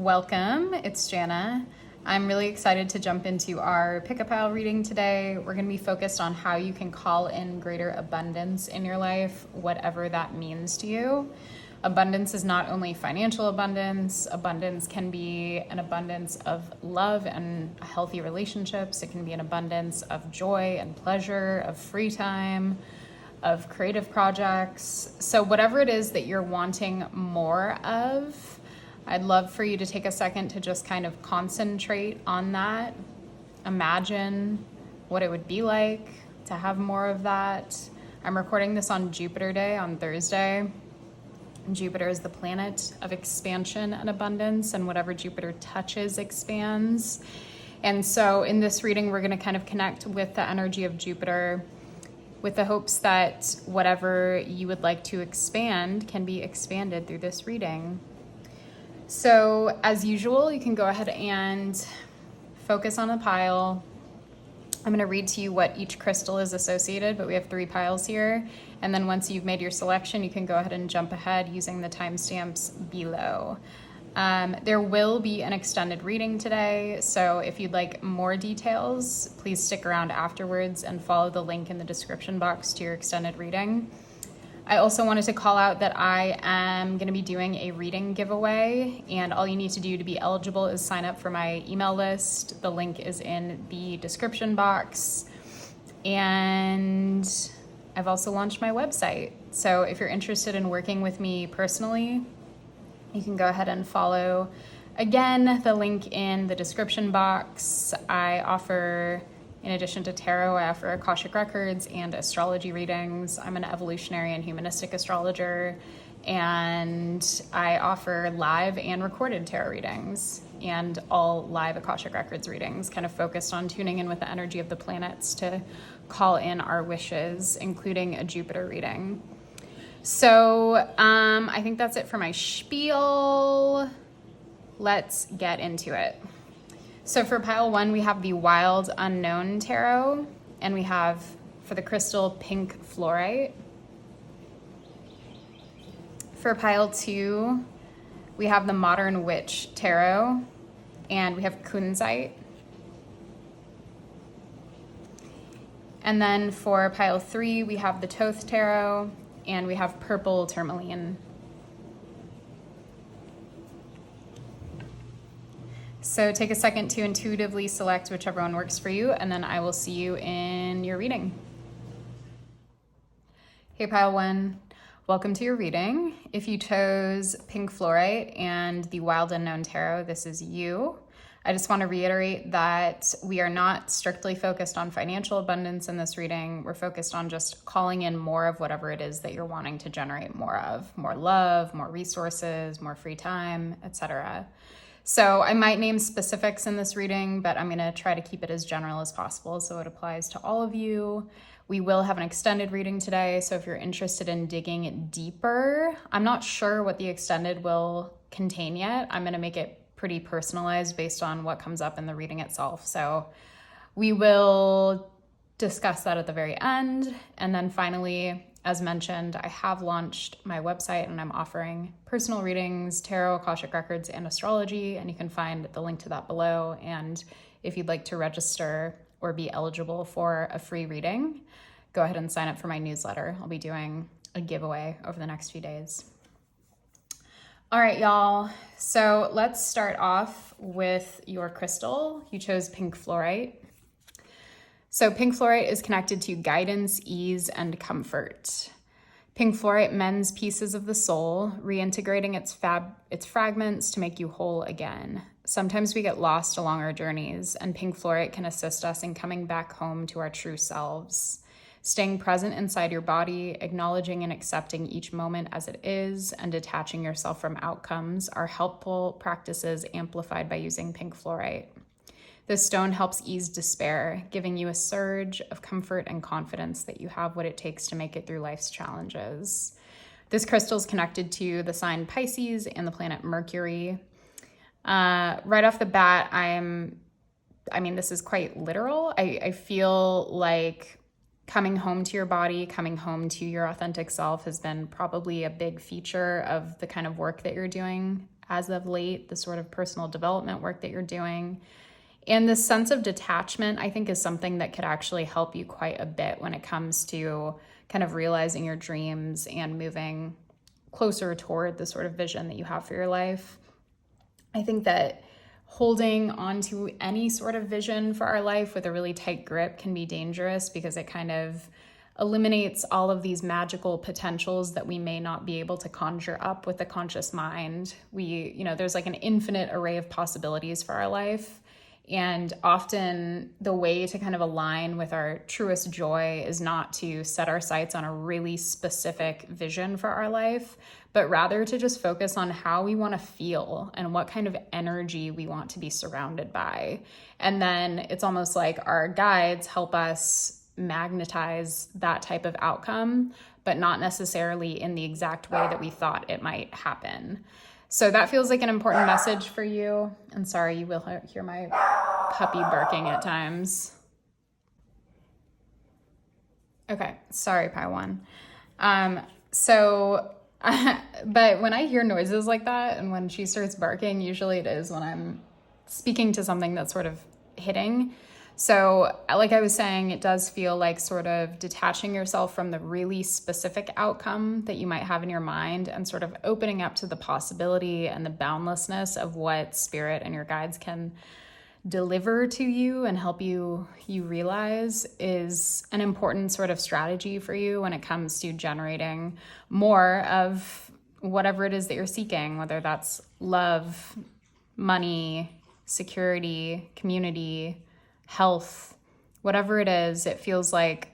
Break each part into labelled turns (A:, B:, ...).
A: Welcome, it's Jana. I'm really excited to jump into our pick-a pile reading today. We're going to be focused on how you can call in greater abundance in your life, whatever that means to you. Abundance is not only financial abundance. Abundance can be an abundance of love and healthy relationships. It can be an abundance of joy and pleasure, of free time, of creative projects. So whatever it is that you're wanting more of, I'd love for you to take a second to just kind of concentrate on that. Imagine what it would be like to have more of that. I'm recording this on Jupiter Day, on Thursday. Jupiter is the planet of expansion and abundance, and whatever Jupiter touches expands. And so in this reading, we're going to kind of connect with the energy of Jupiter with the hopes that whatever you would like to expand can be expanded through this reading. So as usual, you can go ahead and focus on the pile. I'm going to read to you what each crystal is associated, but we have 3 piles here. And then once you've made your selection, you can go ahead and jump ahead using the timestamps below. There will be an extended reading today, so if you'd like more details, please stick around afterwards and follow the link in the description box to your extended reading. I also wanted to call out that I am going to be doing a reading giveaway, and all you need to do to be eligible is sign up for my email list. The link is in the description box, and I've also launched my website. So if you're interested in working with me personally, you can go ahead and follow, again, the link in the description box. I offer, in addition to tarot, I offer Akashic records and astrology readings. I'm an evolutionary and humanistic astrologer, and I offer live and recorded tarot readings and all live Akashic records readings, kind of focused on tuning in with the energy of the planets to call in our wishes, including a Jupiter reading. So I think that's it for my spiel. Let's get into it. So for pile 1, we have the Wild Unknown Tarot, and we have, for the crystal, pink fluorite. For pile 2, we have the Modern Witch Tarot, and we have Kunzite. And then for pile 3, we have the Thoth Tarot, and we have purple Tourmaline. So take a second to intuitively select whichever one works for you, and then I will see you in your reading. Hey, pile 1, welcome to your reading. If you chose pink fluorite and the Wild Unknown Tarot, this is you. I just want to reiterate that we are not strictly focused on financial abundance in this reading. We're focused on just calling in more of whatever it is that you're wanting to generate more of. More love, more resources, more free time, etc. So I might name specifics in this reading, but I'm going to try to keep it as general as possible so it applies to all of you. We will have an extended reading today, so if you're interested in digging deeper, I'm not sure what the extended will contain yet. I'm going to make it pretty personalized based on what comes up in the reading itself. So we will discuss that at the very end. And then finally, as mentioned, I have launched my website and I'm offering personal readings, tarot, Akashic records, and astrology. And you can find the link to that below. And if you'd like to register or be eligible for a free reading, go ahead and sign up for my newsletter. I'll be doing a giveaway over the next few days. All right, y'all. So let's start off with your crystal. You chose pink fluorite. So pink fluorite is connected to guidance, ease, and comfort. Pink fluorite mends pieces of the soul, reintegrating its fragments to make you whole again. Sometimes we get lost along our journeys, and pink fluorite can assist us in coming back home to our true selves. Staying present inside your body, acknowledging and accepting each moment as it is, and detaching yourself from outcomes are helpful practices amplified by using pink fluorite. This stone helps ease despair, giving you a surge of comfort and confidence that you have what it takes to make it through life's challenges. This crystal is connected to the sign Pisces and the planet Mercury. Right off the bat, this is quite literal. I feel like coming home to your body, coming home to your authentic self has been probably a big feature of the kind of work that you're doing as of late, the sort of personal development work that you're doing. And this sense of detachment, I think, is something that could actually help you quite a bit when it comes to kind of realizing your dreams and moving closer toward the sort of vision that you have for your life. I think that holding onto any sort of vision for our life with a really tight grip can be dangerous because it kind of eliminates all of these magical potentials that we may not be able to conjure up with the conscious mind. There's like an infinite array of possibilities for our life. And often the way to kind of align with our truest joy is not to set our sights on a really specific vision for our life, but rather to just focus on how we want to feel and what kind of energy we want to be surrounded by. And then it's almost like our guides help us magnetize that type of outcome, but not necessarily in the exact way that we thought it might happen. So that feels like an important message for you. And sorry, you will hear my puppy barking at times. Okay, sorry, Pi One. But when I hear noises like that and when she starts barking, usually it is when I'm speaking to something that's sort of hitting. So like I was saying, it does feel like sort of detaching yourself from the really specific outcome that you might have in your mind and sort of opening up to the possibility and the boundlessness of what spirit and your guides can deliver to you and help you realize is an important sort of strategy for you when it comes to generating more of whatever it is that you're seeking, whether that's love, money, security, community, health, whatever it is. It feels like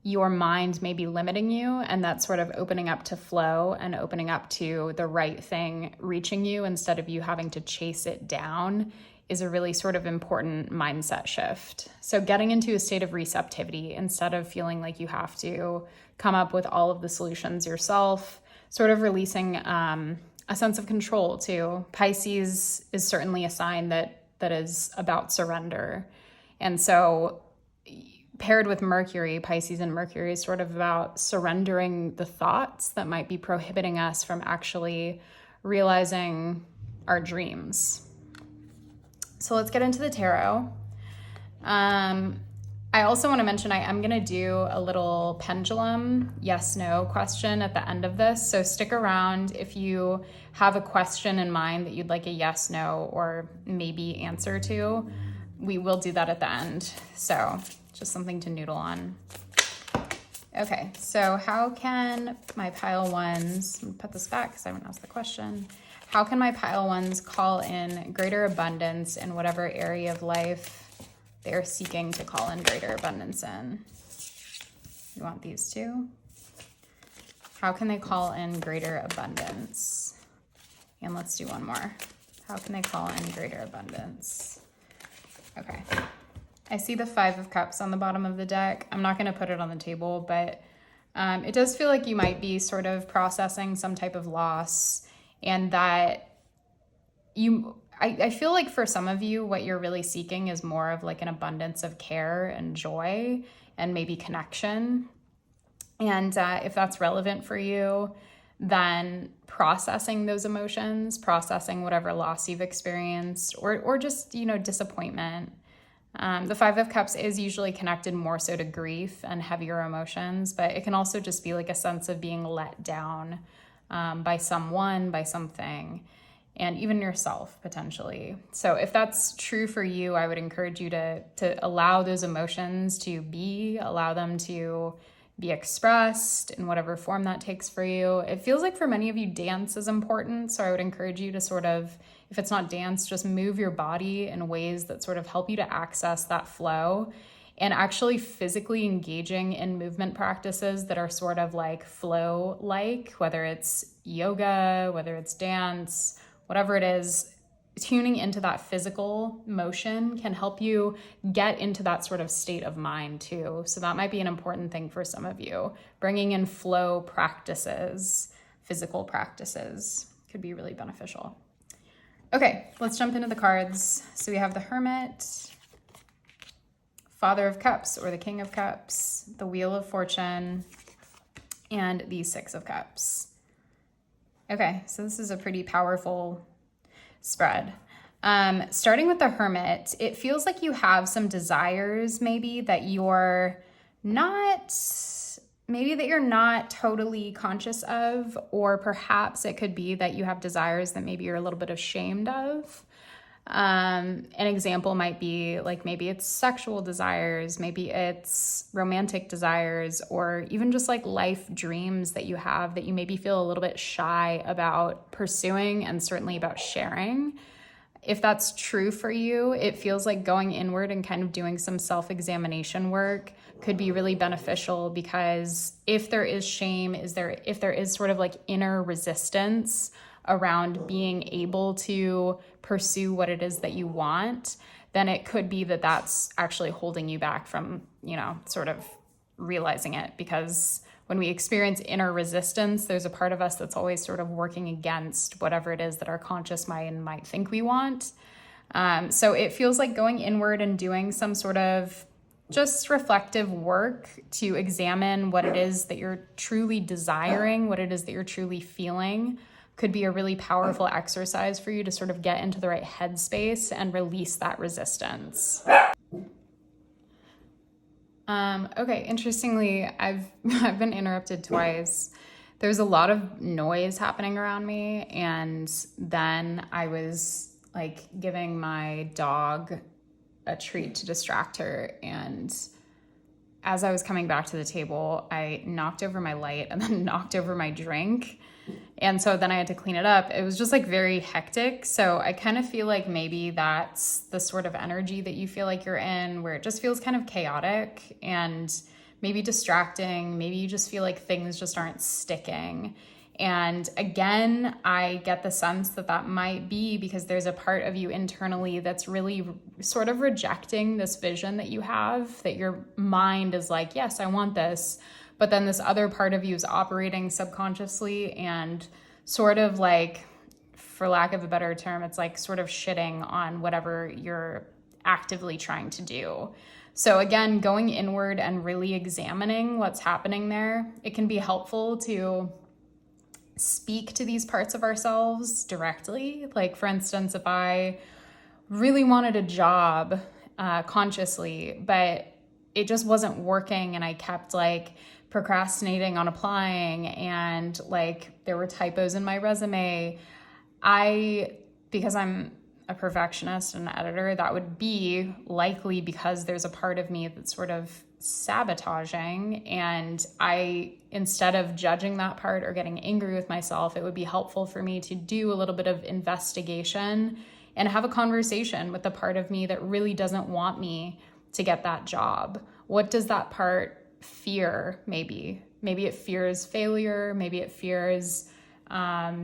A: your mind may be limiting you, and that's sort of opening up to flow and opening up to the right thing reaching you instead of you having to chase it down is a really sort of important mindset shift. So getting into a state of receptivity instead of feeling like you have to come up with all of the solutions yourself, sort of releasing a sense of control too. Pisces is certainly a sign that is about surrender. And so paired with Mercury, Pisces and Mercury is sort of about surrendering the thoughts that might be prohibiting us from actually realizing our dreams. So let's get into the tarot. I also want to mention I am going to do a little pendulum yes/no question at the end of this. So stick around if you have a question in mind that you'd like a yes, no, or maybe answer to. We will do that at the end. So just something to noodle on. Okay, so how can my pile ones, put this back because I haven't asked the question. How can my pile ones call in greater abundance in whatever area of life they're seeking to call in greater abundance in? You want these two? How can they call in greater abundance? And let's do one more. How can they call in greater abundance? Okay. I see the 5 of Cups on the bottom of the deck. I'm not going to put it on the table, but it does feel like you might be sort of processing some type of loss, and that I feel like for some of you, what you're really seeking is more of like an abundance of care and joy and maybe connection. And if that's relevant for you, then processing those emotions, processing whatever loss you've experienced or just, disappointment. The 5 of Cups is usually connected more so to grief and heavier emotions, but it can also just be like a sense of being let down by someone, by something, and even yourself potentially. So if that's true for you, I would encourage you to allow those emotions to allow them to be expressed in whatever form that takes for you. It feels like for many of you, dance is important. So I would encourage you to sort of, if it's not dance, just move your body in ways that sort of help you to access that flow, and actually physically engaging in movement practices that are sort of like flow-like, whether it's yoga, whether it's dance, whatever it is. Tuning into that physical motion can help you get into that sort of state of mind too. So that might be an important thing for some of you. Bringing in flow practices, physical practices could be really beneficial. Okay, let's jump into the cards. So we have the Hermit, Father of Cups or the King of Cups, the Wheel of Fortune, and the 6 of Cups. Okay, so this is a pretty powerful spread. Starting with the Hermit, it feels like you have some desires maybe that you're not totally conscious of, or perhaps it could be that you have desires that maybe you're a little bit ashamed of. An example might be like maybe it's sexual desires, maybe it's romantic desires, or even just like life dreams that you have that you maybe feel a little bit shy about pursuing and certainly about sharing. If that's true for you, it feels like going inward and kind of doing some self-examination work could be really beneficial, because if there is shame, if there is sort of like inner resistance around being able to pursue what it is that you want, then it could be that that's actually holding you back from, sort of realizing it. Because when we experience inner resistance, there's a part of us that's always sort of working against whatever it is that our conscious mind might think we want. So it feels like going inward and doing some sort of just reflective work to examine what it is that you're truly desiring, what it is that you're truly feeling, could be a really powerful exercise for you to sort of get into the right headspace and release that resistance. Okay, interestingly, I've been interrupted twice. There's a lot of noise happening around me, and then I was like giving my dog a treat to distract her, and as I was coming back to the table, I knocked over my light and then knocked over my drink. And so then I had to clean it up. It was just like very hectic. So I kind of feel like maybe that's the sort of energy that you feel like you're in, where it just feels kind of chaotic and maybe distracting. Maybe you just feel like things just aren't sticking. And again, I get the sense that that might be because there's a part of you internally that's really sort of rejecting this vision that you have, that your mind is like, yes, I want this. But then this other part of you is operating subconsciously and sort of like, for lack of a better term, it's like sort of shitting on whatever you're actively trying to do. So again, going inward and really examining what's happening there, it can be helpful to speak to these parts of ourselves directly. Like, for instance, if I really wanted a job consciously, but it just wasn't working and I kept like procrastinating on applying, and like there were typos in my resume, because I'm a perfectionist and an editor, that would be likely because there's a part of me that's sort of sabotaging, and instead of judging that part or getting angry with myself, it would be helpful for me to do a little bit of investigation and have a conversation with the part of me that really doesn't want me to get that job. What does that part fear? Maybe it fears failure. Maybe it fears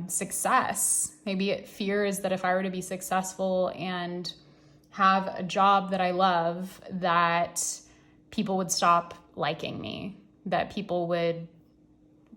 A: success. Maybe it fears that if I were to be successful and have a job that I love, that people would stop liking me, that people would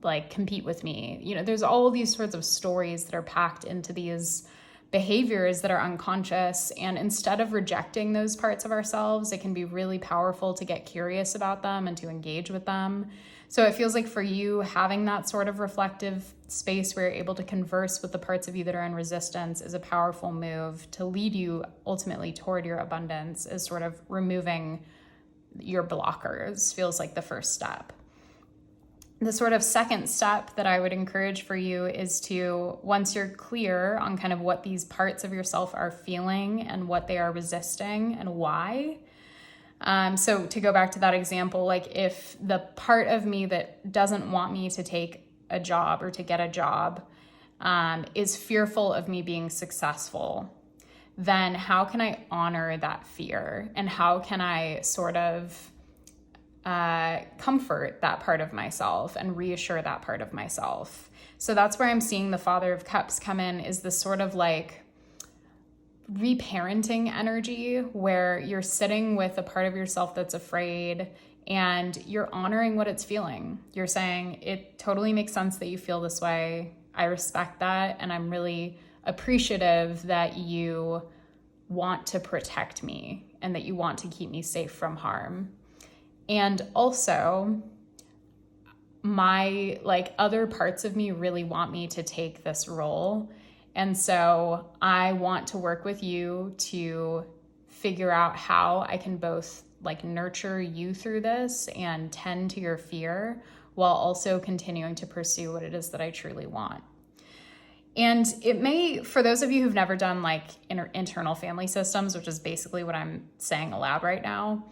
A: like compete with me. There's all of these sorts of stories that are packed into these behaviors that are unconscious. And instead of rejecting those parts of ourselves, it can be really powerful to get curious about them and to engage with them. So it feels like for you, having that sort of reflective space where you're able to converse with the parts of you that are in resistance is a powerful move to lead you ultimately toward your abundance, is sort of removing your blockers feels like the first step. The sort of second step that I would encourage for you is to, once you're clear on kind of what these parts of yourself are feeling and what they are resisting and why. So to go back to that example, like if the part of me that doesn't want me to take a job or to get a job is fearful of me being successful, then how can I honor that fear? And how can I sort of comfort that part of myself and reassure that part of myself? So that's where I'm seeing the Father of Cups come in, is this sort of like reparenting energy where you're sitting with a part of yourself that's afraid and you're honoring what it's feeling. You're saying, it totally makes sense that you feel this way. I respect that. And I'm really appreciative that you want to protect me and that you want to keep me safe from harm. And also, my like other parts of me really want me to take this role. And so I want to work with you to figure out how I can both like nurture you through this and tend to your fear while also continuing to pursue what it is that I truly want. And it may, for those of you who've never done like internal family systems, which is basically what I'm saying aloud right now,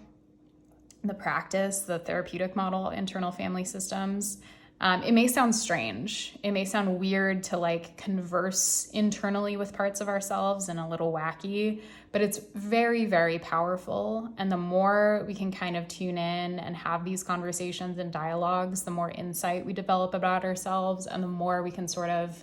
A: the practice, the therapeutic model, internal family systems, it may sound strange. It may sound weird to like converse internally with parts of ourselves and a little wacky, but it's very, very powerful. And the more we can kind of tune in and have these conversations and dialogues, the more insight we develop about ourselves and the more we can sort of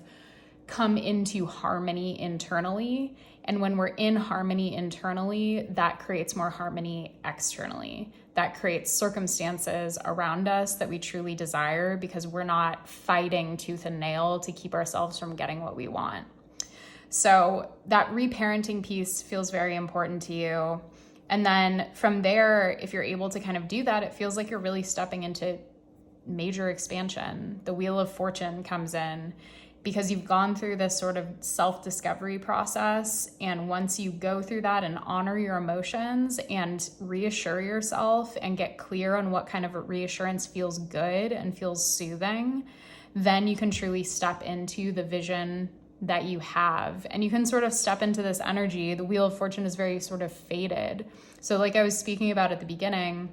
A: come into harmony internally. And when we're in harmony internally, that creates more harmony externally. That creates circumstances around us that we truly desire because we're not fighting tooth and nail to keep ourselves from getting what we want. So that reparenting piece feels very important to you. And then from there, if you're able to kind of do that, it feels like you're really stepping into major expansion. The Wheel of Fortune comes in because you've gone through this sort of self-discovery process. And once you go through that and honor your emotions and reassure yourself and get clear on what kind of a reassurance feels good and feels soothing, then you can truly step into the vision that you have. And you can sort of step into this energy. The Wheel of Fortune is very sort of fated. So like I was speaking about at the beginning,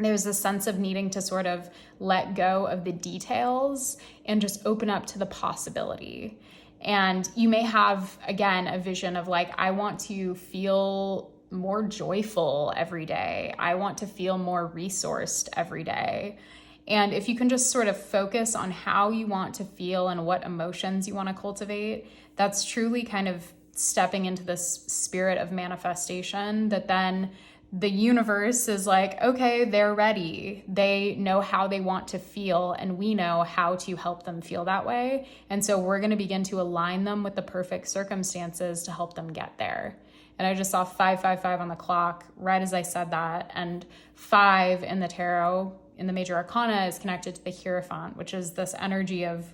A: there's a sense of needing to sort of let go of the details and just open up to the possibility. And you may have, again, a vision of like, I want to feel more joyful every day. I want to feel more resourced every day. And if you can just sort of focus on how you want to feel and what emotions you want to cultivate, that's truly kind of stepping into this spirit of manifestation that then the universe is like, okay, they're ready. They know how they want to feel, and we know how to help them feel that way. And so we're going to begin to align them with the perfect circumstances to help them get there. And I just saw 555 on the clock right as I said that. And 5 in the tarot, in the major arcana, is connected to the Hierophant, which is this energy of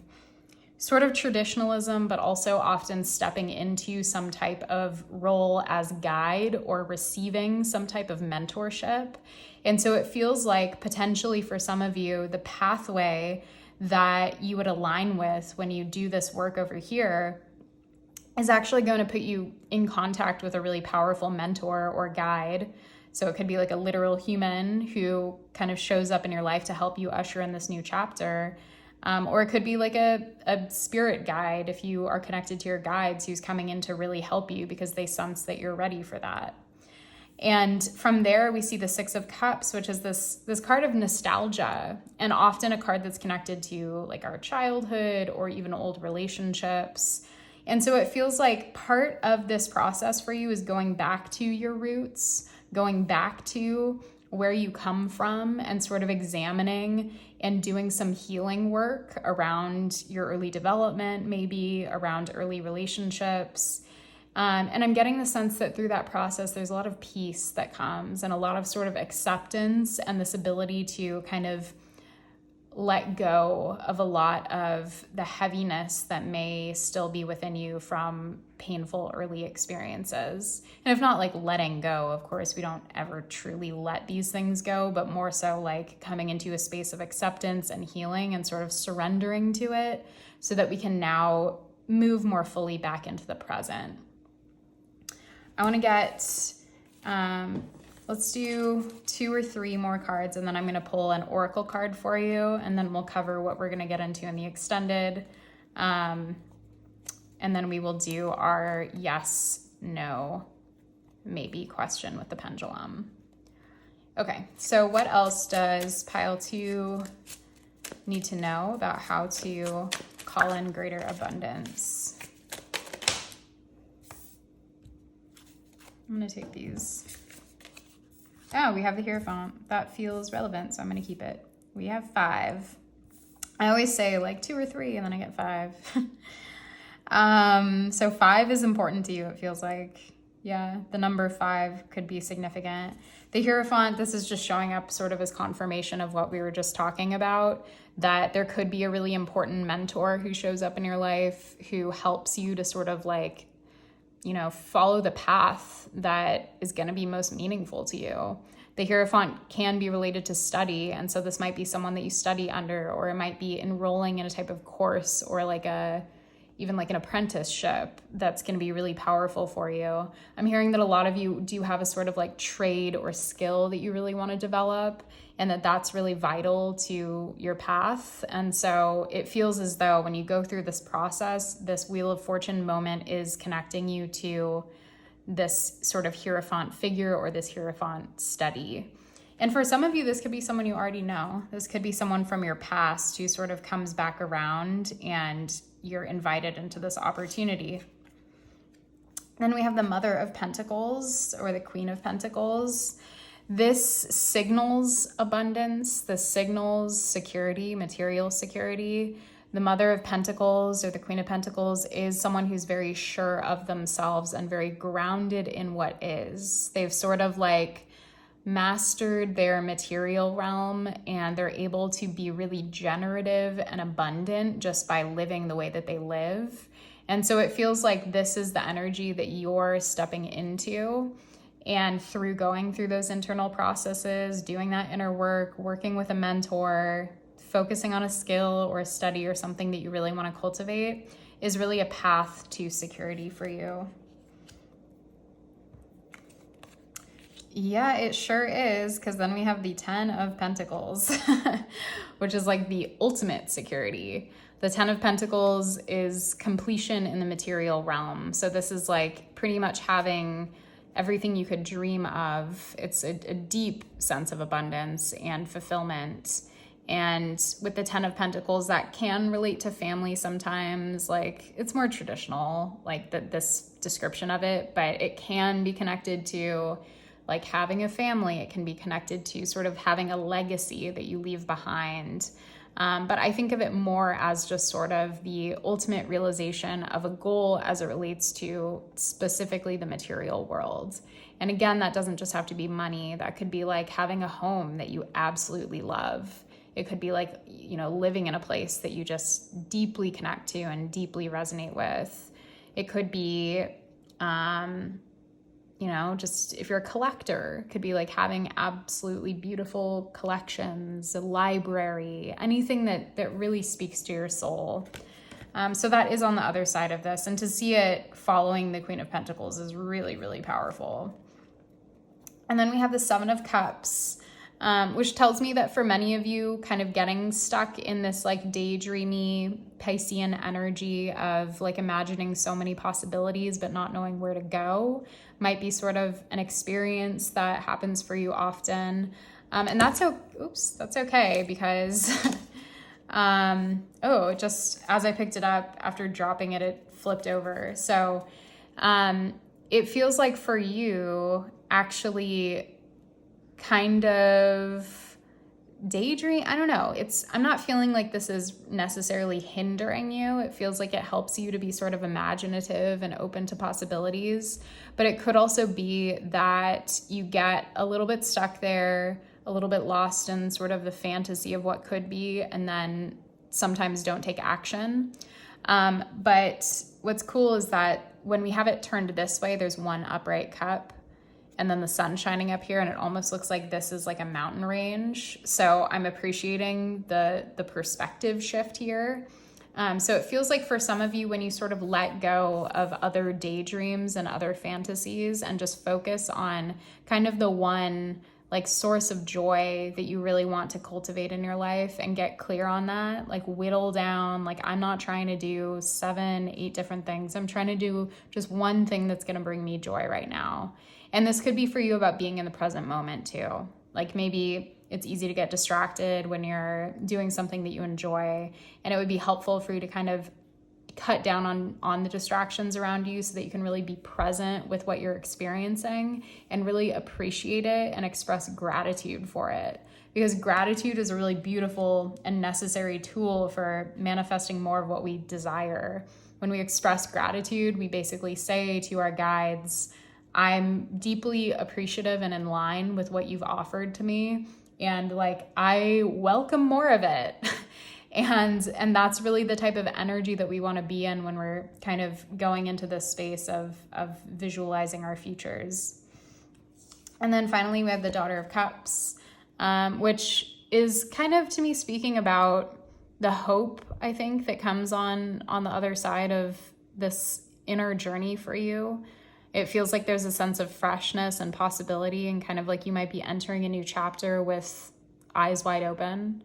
A: sort of traditionalism, but also often stepping into some type of role as guide or receiving some type of mentorship. And so it feels like potentially for some of you, the pathway that you would align with when you do this work over here is actually going to put you in contact with a really powerful mentor or guide. So it could be like a literal human who kind of shows up in your life to help you usher in this new chapter. Or it could be like a spirit guide if you are connected to your guides who's coming in to really help you because they sense that you're ready for that. And from there, we see the 6 of Cups, which is this card of nostalgia, and often a card that's connected to like our childhood or even old relationships. And so it feels like part of this process for you is going back to your roots, going back to where you come from and sort of examining and doing some healing work around your early development, maybe around early relationships. And I'm getting the sense that through that process, there's a lot of peace that comes and a lot of sort of acceptance and this ability to kind of let go of a lot of the heaviness that may still be within you from painful early experiences. And if not like letting go, of course, we don't ever truly let these things go, but more so like coming into a space of acceptance and healing and sort of surrendering to it so that we can now move more fully back into the present. I want to get, let's do 2 or 3 more cards, and then I'm going to pull an oracle card for you, and then we'll cover what we're going to get into in the extended. And then we will do our yes, no, maybe question with the pendulum. Okay, so what else does pile 2 need to know about how to call in greater abundance? I'm going to take these. Oh, we have the Hierophant. That feels relevant, so I'm going to keep it. We have 5. I always say like 2 or 3, and then I get 5. So 5 is important to you, it feels like. Yeah, the number 5 could be significant. The Hierophant, this is just showing up sort of as confirmation of what we were just talking about, that there could be a really important mentor who shows up in your life who helps you to sort of like, follow the path that is going to be most meaningful to you. The Hierophant can be related to study, and so this might be someone that you study under, or it might be enrolling in a type of course or like even like an apprenticeship that's going to be really powerful for you. I'm hearing that a lot of you do have a sort of like trade or skill that you really want to develop, and that's really vital to your path. And so it feels as though when you go through this process, this Wheel of Fortune moment is connecting you to this sort of Hierophant figure or this Hierophant study. And for some of you, this could be someone you already know. This could be someone from your past who sort of comes back around and you're invited into this opportunity. Then we have the Mother of Pentacles or the Queen of Pentacles. This signals abundance. This signals security, material security. The Mother of Pentacles or the Queen of Pentacles is someone who's very sure of themselves and very grounded in what is. They've sort of like mastered their material realm, and they're able to be really generative and abundant just by living the way that they live. And so it feels like this is the energy that you're stepping into. And through going through those internal processes, doing that inner work, working with a mentor, focusing on a skill or a study or something that you really want to cultivate is really a path to security for you. Yeah, it sure is, because then we have the 10 of Pentacles, which is like the ultimate security. The 10 of Pentacles is completion in the material realm. So this is like pretty much having everything you could dream of. It's a deep sense of abundance and fulfillment. And with the 10 of Pentacles, that can relate to family sometimes. Like it's more traditional, like this description of it, but it can be connected to like having a family. It can be connected to sort of having a legacy that you leave behind. But I think of it more as just sort of the ultimate realization of a goal as it relates to specifically the material world. And again, that doesn't just have to be money. That could be like having a home that you absolutely love. It could be like, living in a place that you just deeply connect to and deeply resonate with. It could be, just if you're a collector, it could be like having absolutely beautiful collections, a library, anything that really speaks to your soul. So that is on the other side of this. And to see it following the Queen of Pentacles is really, really powerful. And then we have the 7 of Cups, which tells me that for many of you, kind of getting stuck in this like daydreamy Piscean energy of like imagining so many possibilities but not knowing where to go might be sort of an experience that happens for you often. And that's okay, because just as I picked it up after dropping it, it flipped over. So it feels like for you actually kind of daydream. I don't know. I'm not feeling like this is necessarily hindering you. It feels like it helps you to be sort of imaginative and open to possibilities. But it could also be that you get a little bit stuck there, a little bit lost in sort of the fantasy of what could be, and then sometimes don't take action. But what's cool is that when we have it turned this way, there's one upright cup, and then the sun shining up here, and it almost looks like this is like a mountain range. So I'm appreciating the perspective shift here. So it feels like for some of you, when you sort of let go of other daydreams and other fantasies and just focus on kind of the one like source of joy that you really want to cultivate in your life and get clear on that, like whittle down, like I'm not trying to do 7, 8 different things. I'm trying to do just one thing that's going to bring me joy right now. And this could be for you about being in the present moment too. Like maybe it's easy to get distracted when you're doing something that you enjoy, and it would be helpful for you to kind of cut down on the distractions around you so that you can really be present with what you're experiencing and really appreciate it and express gratitude for it. Because gratitude is a really beautiful and necessary tool for manifesting more of what we desire. When we express gratitude, we basically say to our guides, I'm deeply appreciative and in line with what you've offered to me. And like, I welcome more of it. And that's really the type of energy that we want to be in when we're kind of going into this space of visualizing our futures. And then finally, we have the Daughter of Cups, which is kind of, to me, speaking about the hope, I think, that comes on the other side of this inner journey for you. It feels like there's a sense of freshness and possibility, and kind of like you might be entering a new chapter with eyes wide open,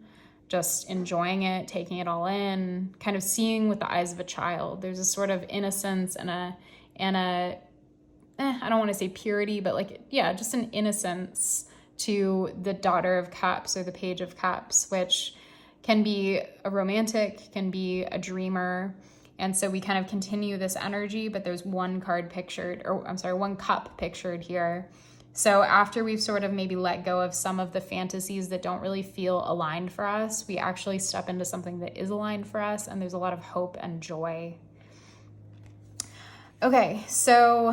A: just enjoying it, taking it all in, kind of seeing with the eyes of a child. There's a sort of innocence and a I don't want to say purity, but like, yeah, just an innocence to the Daughter of Cups or the Page of Cups, which can be a romantic, can be a dreamer. And so we kind of continue this energy, but there's one cup pictured here. So after we've sort of maybe let go of some of the fantasies that don't really feel aligned for us, we actually step into something that is aligned for us, and there's a lot of hope and joy. Okay, so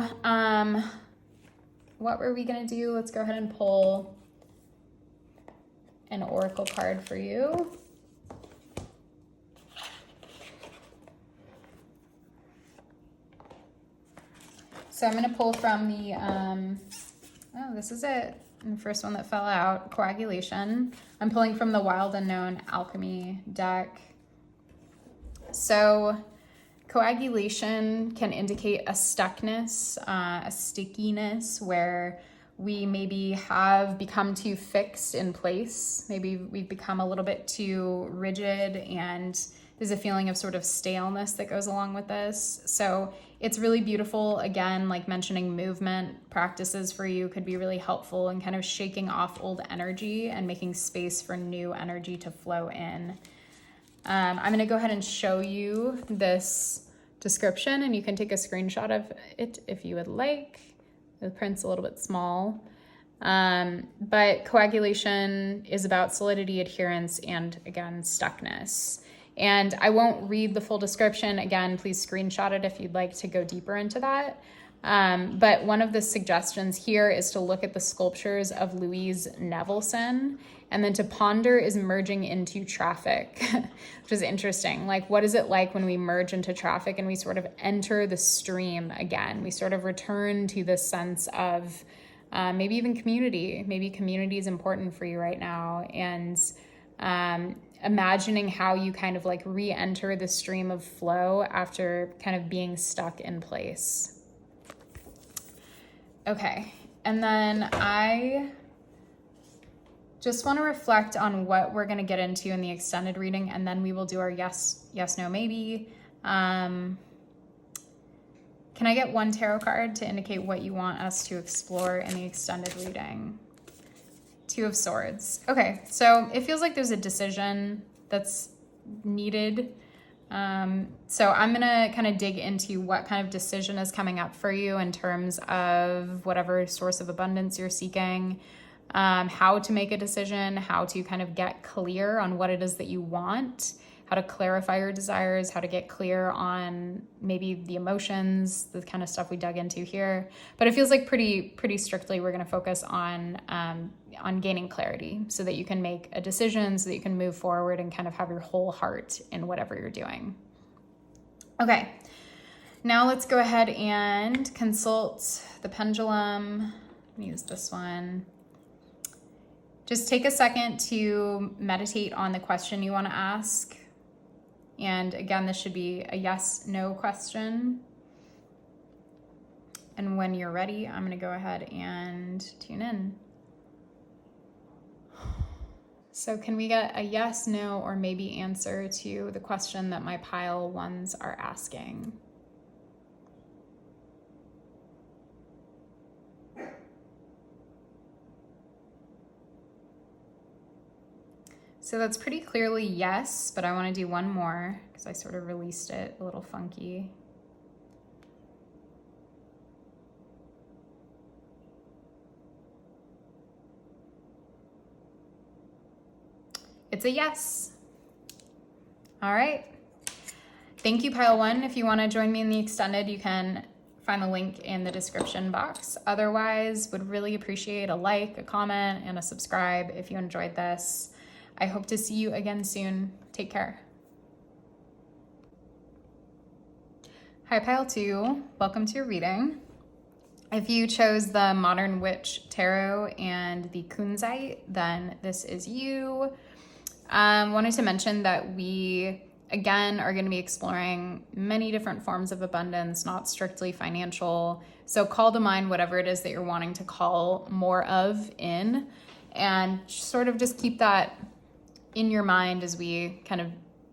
A: what were we gonna do? Let's go ahead and pull an oracle card for you. So I'm gonna pull from the, oh, this is it. And the first one that fell out, Coagulation. I'm pulling from the Wild Unknown Alchemy deck. So coagulation can indicate a stuckness, a stickiness where we maybe have become too fixed in place. Maybe we've become a little bit too rigid, and there's a feeling of sort of staleness that goes along with this. So it's really beautiful. Again, like mentioning movement practices for you could be really helpful in kind of shaking off old energy and making space for new energy to flow in. I'm going to go ahead and show you this description, and you can take a screenshot of it if you would like. The print's a little bit small. But coagulation is about solidity, adherence, and again, stuckness. And I won't read the full description. Again, please screenshot it if you'd like to go deeper into that. But one of the suggestions here is to look at the sculptures of Louise Nevelson, and then to ponder is merging into traffic, which is interesting. Like, what is it like when we merge into traffic and we sort of enter the stream again? We sort of return to this sense of maybe even community. Maybe community is important for you right now. And imagining how you kind of like re-enter the stream of flow after kind of being stuck in place. Okay, and then I just want to reflect on what we're going to get into in the extended reading, and then we will do our yes, no, maybe. Can I get one tarot card to indicate what you want us to explore in the extended reading? Two of Swords. Okay, so it feels like there's a decision that's needed. So I'm gonna kind of dig into what kind of decision is coming up for you in terms of whatever source of abundance you're seeking, how to make a decision, how to kind of get clear on what it is that you want, how to clarify your desires, how to get clear on maybe the emotions, the kind of stuff we dug into here. But it feels like pretty strictly we're going to focus on gaining clarity so that you can make a decision, so that you can move forward and kind of have your whole heart in whatever you're doing. Okay, now let's go ahead and consult the pendulum. Use this one. Just take a second to meditate on the question you want to ask. And again, this should be a yes, no question. And when you're ready, I'm going to go ahead and tune in. So can we get a yes, no, or maybe answer to the question that my pile ones are asking? So that's pretty clearly yes, but I want to do one more because I sort of released it a little funky. It's a yes. All right. Thank you, Pile 1. If you want to join me in the extended, you can find the link in the description box. Otherwise, would really appreciate a like, a comment, and a subscribe if you enjoyed this. I hope to see you again soon. Take care. Hi, Pile 2. Welcome to your reading. If you chose the Modern Witch Tarot and the Kunzite, then this is you. Wanted to mention that we, again, are going to be exploring many different forms of abundance, not strictly financial. So call to mind whatever it is that you're wanting to call more of in, and sort of just keep that in your mind as we kind of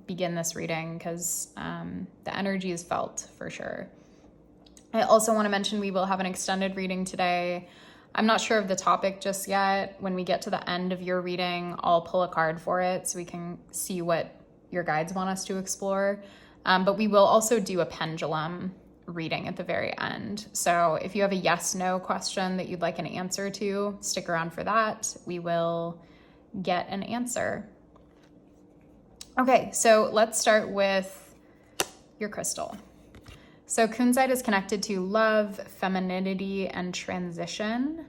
A: begin this reading, because the energy is felt for sure. I also want to mention we will have an extended reading today. I'm not sure of the topic just yet. When we get to the end of your reading, I'll pull a card for it so we can see what your guides want us to explore. But we will also do a pendulum reading at the very end. So if you have a yes/no question that you'd like an answer to, stick around for that. We will get an answer. Okay, so let's start with your crystal. So Kunzite is connected to love, femininity, and transition.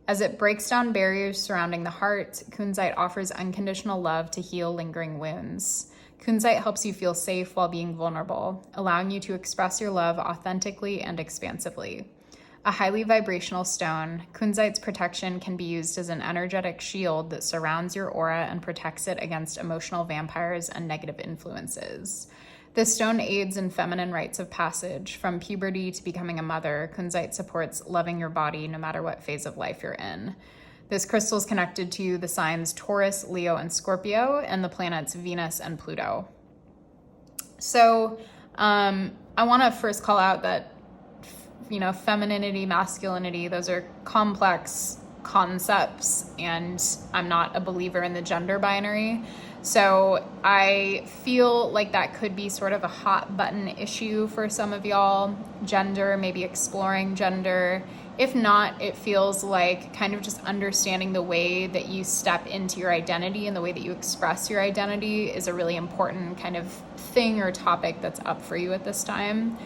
A: As it breaks down barriers surrounding the heart, Kunzite offers unconditional love to heal lingering wounds. Kunzite helps you feel safe while being vulnerable, allowing you to express your love authentically and expansively. A highly vibrational stone, Kunzite's protection can be used as an energetic shield that surrounds your aura and protects it against emotional vampires and negative influences. This stone aids in feminine rites of passage. From puberty to becoming a mother, Kunzite supports loving your body no matter what phase of life you're in. This crystal is connected to the signs Taurus, Leo, and Scorpio, and the planets Venus and Pluto. So I want to first call out that, femininity, masculinity, those are complex concepts, and I'm not a believer in the gender binary. So I feel like that could be sort of a hot button issue for some of y'all. Gender, maybe exploring gender. If not, it feels like kind of just understanding the way that you step into your identity and the way that you express your identity is a really important kind of thing or topic that's up for you at this time.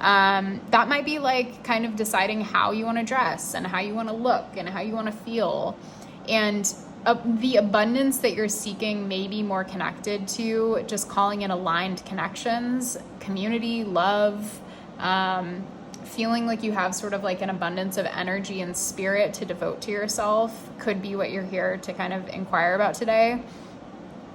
A: That might be like kind of deciding how you want to dress and how you want to look and how you want to feel. And the abundance that you're seeking may be more connected to just calling in aligned connections, community, love, feeling like you have sort of like an abundance of energy and spirit to devote to yourself could be what you're here to kind of inquire about today.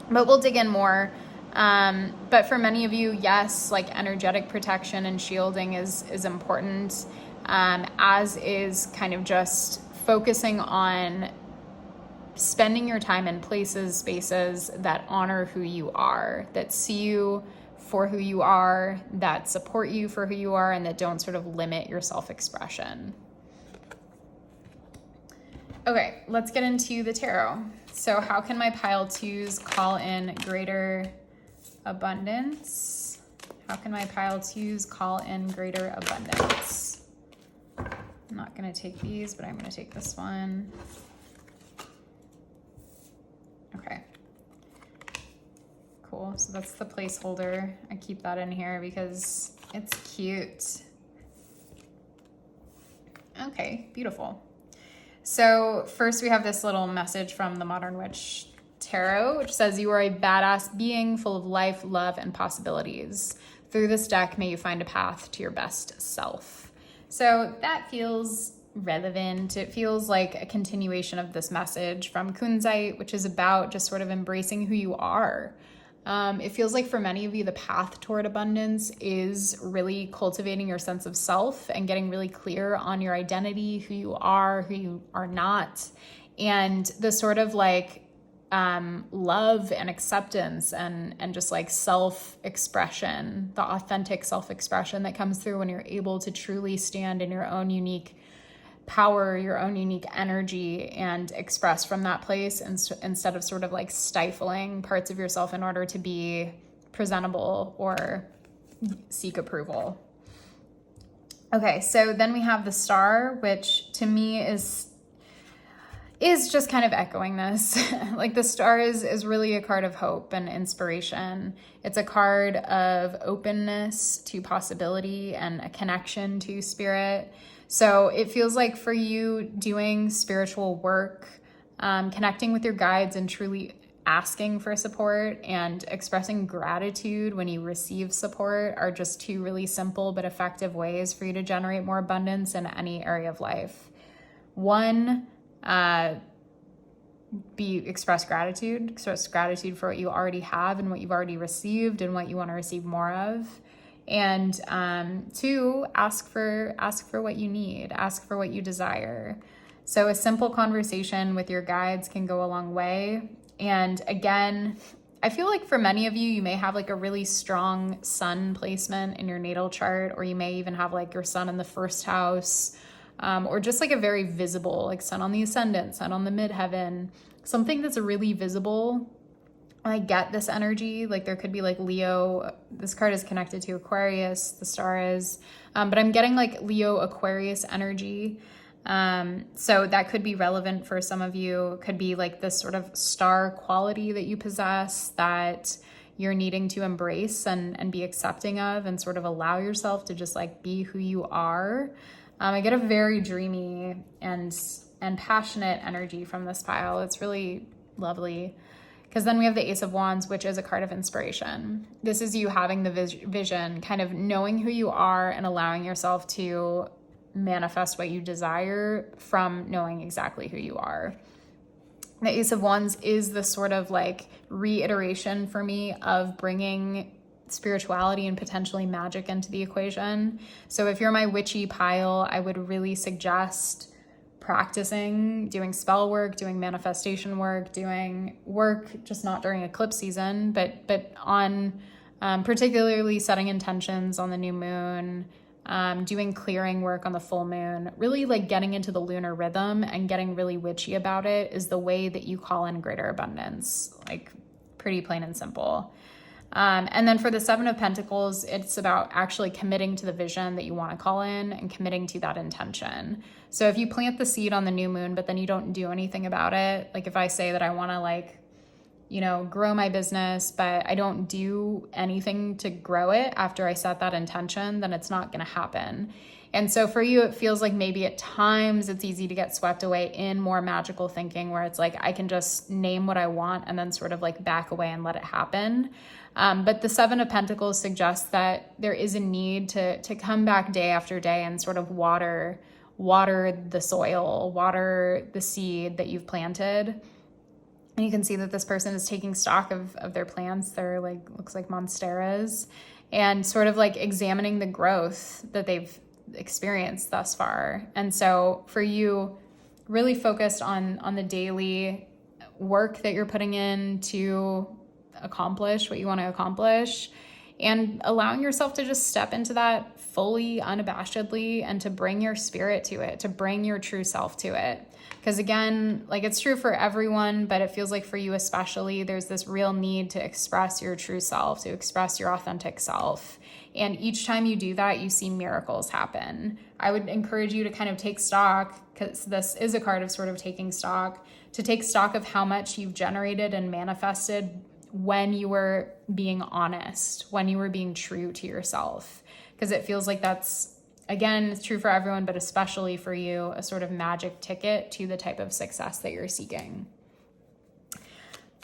A: But we'll dig in more. But for many of you, yes, like energetic protection and shielding is important, as is kind of just focusing on spending your time in places, spaces that honor who you are, that see you for who you are, that support you for who you are, and that don't sort of limit your self-expression. Okay, let's get into the tarot. So how can my pile 2s call in greater abundance? How can my pile 2s call in greater abundance? I'm not going to take these, but I'm going to take this one. Okay. Cool. So that's the placeholder. I keep that in here because it's cute. Okay, beautiful. So first we have this little message from the Modern Witch Tarot, which says, you are a badass being full of life, love, and possibilities. Through this deck, may you find a path to your best self. So that feels relevant. It feels like a continuation of this message from Kunzite, which is about just sort of embracing who you are. It feels like for many of you, the path toward abundance is really cultivating your sense of self and getting really clear on your identity, who you are not, and the sort of like love and acceptance and just like self-expression, the authentic self-expression that comes through when you're able to truly stand in your own unique power, your own unique energy, and express from that place instead of sort of like stifling parts of yourself in order to be presentable or seek approval. Okay, so then we have the Star, which to me is, is just kind of echoing this. Like the star is really a card of hope and inspiration. It's a card of openness to possibility and a connection to spirit. So it feels like for you doing spiritual work, connecting with your guides and truly asking for support and expressing gratitude when you receive support are just two really simple but effective ways for you to generate more abundance in any area of life. One, express gratitude for what you already have and what you've already received and what you want to receive more of. And two, ask for what you need, ask for what you desire. So a simple conversation with your guides can go a long way. And again, I feel like for many of you, you may have like a really strong sun placement in your natal chart, or you may even have like your sun in the first house, or just like a very visible, like sun on the ascendant, sun on the midheaven, something that's really visible. I get this energy, like there could be like Leo, this card is connected to Aquarius, the star is, but I'm getting like Leo Aquarius energy. So that could be relevant for some of you. It could be like this sort of star quality that you possess that you're needing to embrace and be accepting of, and sort of allow yourself to just like be who you are. I get a very dreamy and passionate energy from this pile. It's really lovely. Because then we have the Ace of Wands, which is a card of inspiration. This is you having the vision, kind of knowing who you are and allowing yourself to manifest what you desire from knowing exactly who you are. The Ace of Wands is the sort of like reiteration for me of bringing spirituality and potentially magic into the equation. So if you're my witchy pile, I would really suggest practicing doing spell work, doing manifestation work, doing work just not during eclipse season, but on particularly setting intentions on the new moon, doing clearing work on the full moon, really like getting into the lunar rhythm and getting really witchy about it is the way that you call in greater abundance, like pretty plain and simple. And then for the Seven of Pentacles, it's about actually committing to the vision that you want to call in and committing to that intention. So if you plant the seed on the new moon, but then you don't do anything about it, like if I say that I want to like, you know, grow my business, but I don't do anything to grow it after I set that intention, then it's not going to happen. And so for you, it feels like maybe at times it's easy to get swept away in more magical thinking where it's like, I can just name what I want and then sort of like back away and let it happen. But the Seven of Pentacles suggests that there is a need to come back day after day and sort of water the soil, water the seed that you've planted. And you can see that this person is taking stock of their plants. They're like, looks like monsteras, and sort of like examining the growth that they've experienced thus far. And so for you, really focused on the daily work that you're putting in to accomplish what you want to accomplish, and allowing yourself to just step into that fully, unabashedly, and to bring your spirit to it, to bring your true self to it. Because again, like it's true for everyone, but it feels like for you especially, there's this real need to express your true self, to express your authentic self. And each time you do that, you see miracles happen. I would encourage you to kind of take stock, because this is a card of sort of taking stock, to take stock of how much you've generated and manifested when you were being honest, when you were being true to yourself. Because it feels like that's, again, it's true for everyone, but especially for you, a sort of magic ticket to the type of success that you're seeking.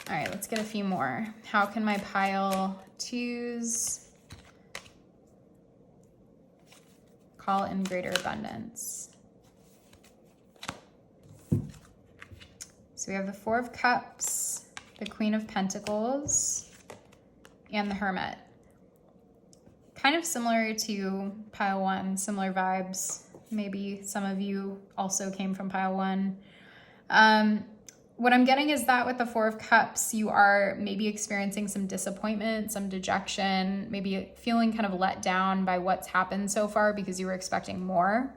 A: All right, let's get a few more. How can my pile twos call in greater abundance? So we have the Four of Cups, the Queen of Pentacles, and the Hermit. Kind of similar to pile one, similar vibes. Maybe some of you also came from pile one. What I'm getting is that with the Four of Cups, you are maybe experiencing some disappointment, some dejection, maybe feeling kind of let down by what's happened so far because you were expecting more.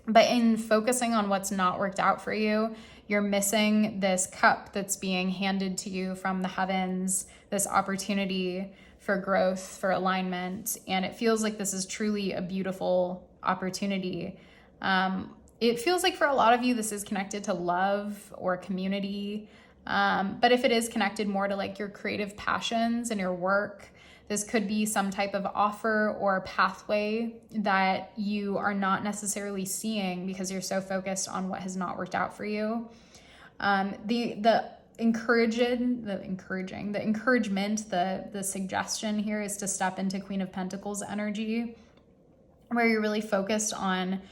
A: But in focusing on what's not worked out for you, you're missing this cup that's being handed to you from the heavens, this opportunity for growth, for alignment. And it feels like this is truly a beautiful opportunity. It feels like for a lot of you, this is connected to love or community. But if it is connected more to like your creative passions and your work, this could be some type of offer or pathway that you are not necessarily seeing because you're so focused on what has not worked out for you. The suggestion here is to step into Queen of Pentacles energy, where you're really focused on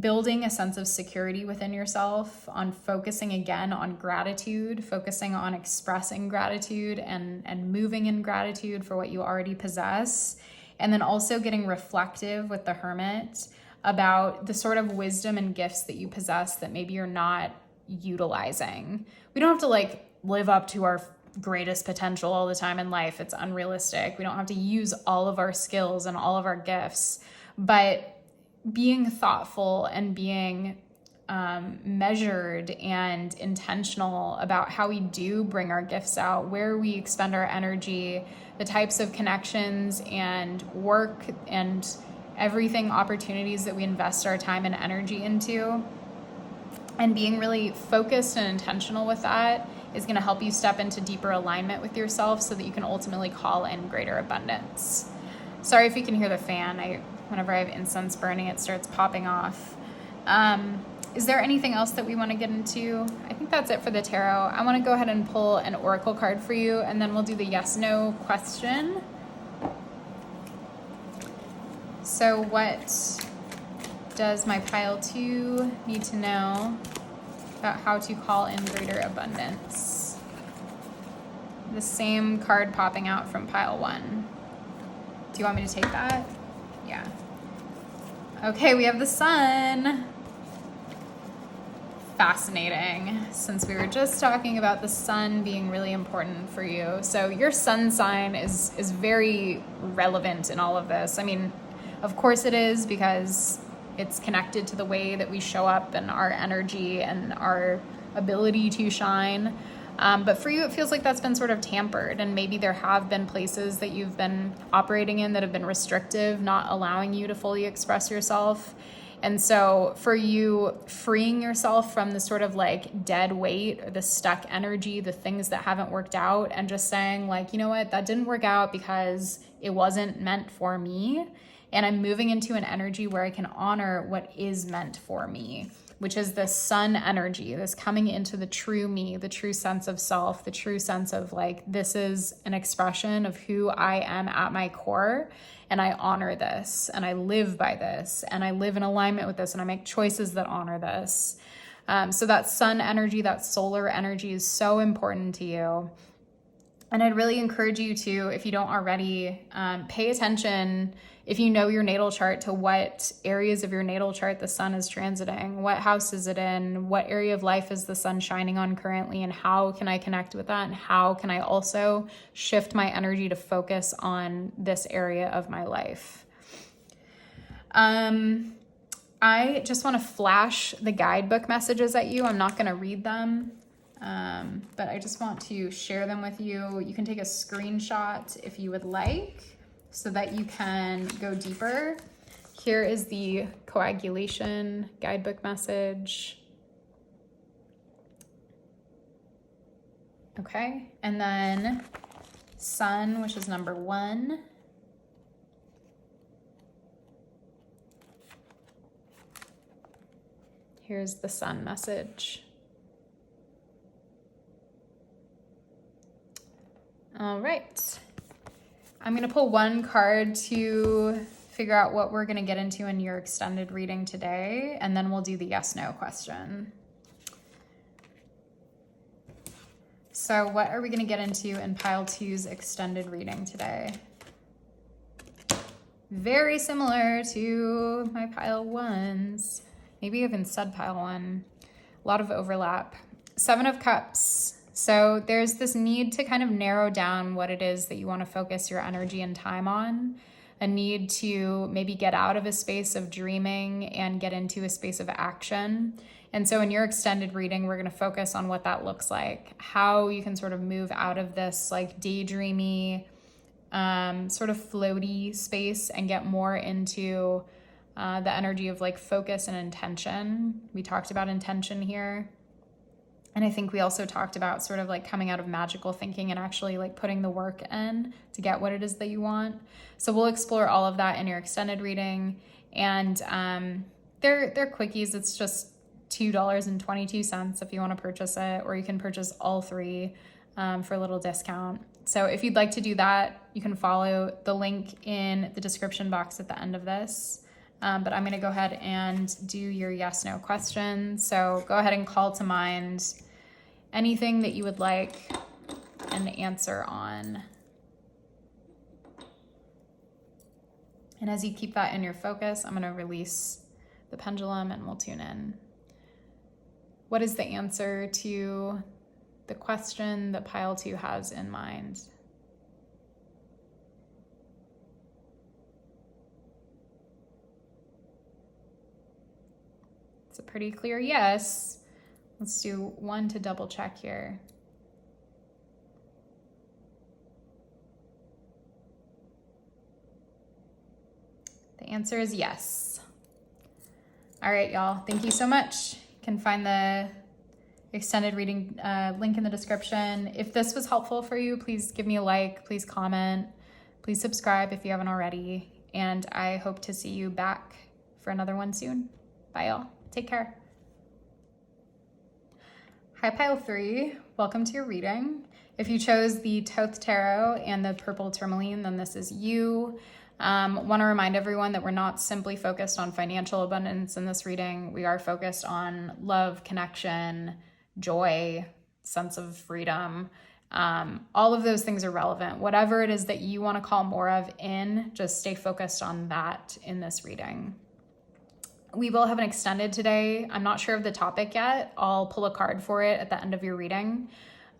A: building a sense of security within yourself, on focusing again on gratitude, focusing on expressing gratitude and moving in gratitude for what you already possess. And then also getting reflective with the Hermit about the sort of wisdom and gifts that you possess that maybe you're not utilizing. We don't have to like live up to our greatest potential all the time in life. It's unrealistic. We don't have to use all of our skills and all of our gifts, but being thoughtful and being measured and intentional about how we do bring our gifts out, where we expend our energy, the types of connections and work and everything, opportunities that we invest our time and energy into, and being really focused and intentional with that is going to help you step into deeper alignment with yourself so that you can ultimately call in greater abundance. Sorry if you can hear the fan. Whenever I have incense burning, it starts popping off. Is there anything else that we want to get into? I think that's it for the tarot. I want to go ahead and pull an oracle card for you, and then we'll do the yes/no question. So what does my pile 2 need to know about how to call in greater abundance? The same card popping out from pile 1. Do you want me to take that? Yeah. Okay, we have the sun. Fascinating, since we were just talking about the sun being really important for you. So your sun sign is very relevant in all of this. I mean, of course it is, because it's connected to the way that we show up and our energy and our ability to shine. But for you, it feels like that's been sort of tampered, and maybe there have been places that you've been operating in that have been restrictive, not allowing you to fully express yourself. And so for you, freeing yourself from the sort of like dead weight or the stuck energy, the things that haven't worked out, and just saying like, you know what, that didn't work out because it wasn't meant for me. And I'm moving into an energy where I can honor what is meant for me, which is this sun energy, this coming into the true me, the true sense of self, the true sense of like, this is an expression of who I am at my core. And I honor this, and I live by this, and I live in alignment with this, and I make choices that honor this. So that sun energy, that solar energy is so important to you. And I'd really encourage you to, if you don't already, pay attention, if you know your natal chart, to what areas of your natal chart the sun is transiting. What house is it in? What area of life is the sun shining on currently? And how can I connect with that? And how can I also shift my energy to focus on this area of my life? I just want to flash the guidebook messages at you. I'm not going to read them. But I just want to share them with you. You can take a screenshot if you would like, so that you can go deeper. Here is the coagulation guidebook message. Okay, and then sun, which is number 1. Here's the sun message. All right. I'm going to pull one card to figure out what we're going to get into in your extended reading today, and then we'll do the yes/no question. So what are we going to get into in pile 2's extended reading today? Very similar to my pile 1's. Maybe even said pile 1. A lot of overlap. 7 of Cups. So there's this need to kind of narrow down what it is that you want to focus your energy and time on, a need to maybe get out of a space of dreaming and get into a space of action. And so in your extended reading, we're going to focus on what that looks like, how you can sort of move out of this like daydreamy, sort of floaty space and get more into the energy of like focus and intention. We talked about intention here. And I think we also talked about sort of like coming out of magical thinking and actually like putting the work in to get what it is that you want. So we'll explore all of that in your extended reading. And they're quickies. It's just $2.22 if you want to purchase it, or you can purchase all three for a little discount. So if you'd like to do that, you can follow the link in the description box at the end of this. But I'm going to go ahead and do your yes/no question. So go ahead and call to mind anything that you would like an answer on. And as you keep that in your focus, I'm going to release the pendulum and we'll tune in. What is the answer to the question that pile 2 has in mind? It's a pretty clear yes. Let's do 1 to double check here. The answer is yes. All right, y'all. Thank you so much. You can find the extended reading link in the description. If this was helpful for you, please give me a like, please comment, please subscribe if you haven't already. And I hope to see you back for another one soon. Bye, y'all. Take care. Hi, Pile 3. Welcome to your reading. If you chose the Thoth Tarot and the purple Tourmaline, then this is you. Want to remind everyone that we're not simply focused on financial abundance in this reading. We are focused on love, connection, joy, sense of freedom. All of those things are relevant. Whatever it is that you want to call more of in, just stay focused on that in this reading. We will have an extended today. I'm not sure of the topic yet. I'll pull a card for it at the end of your reading.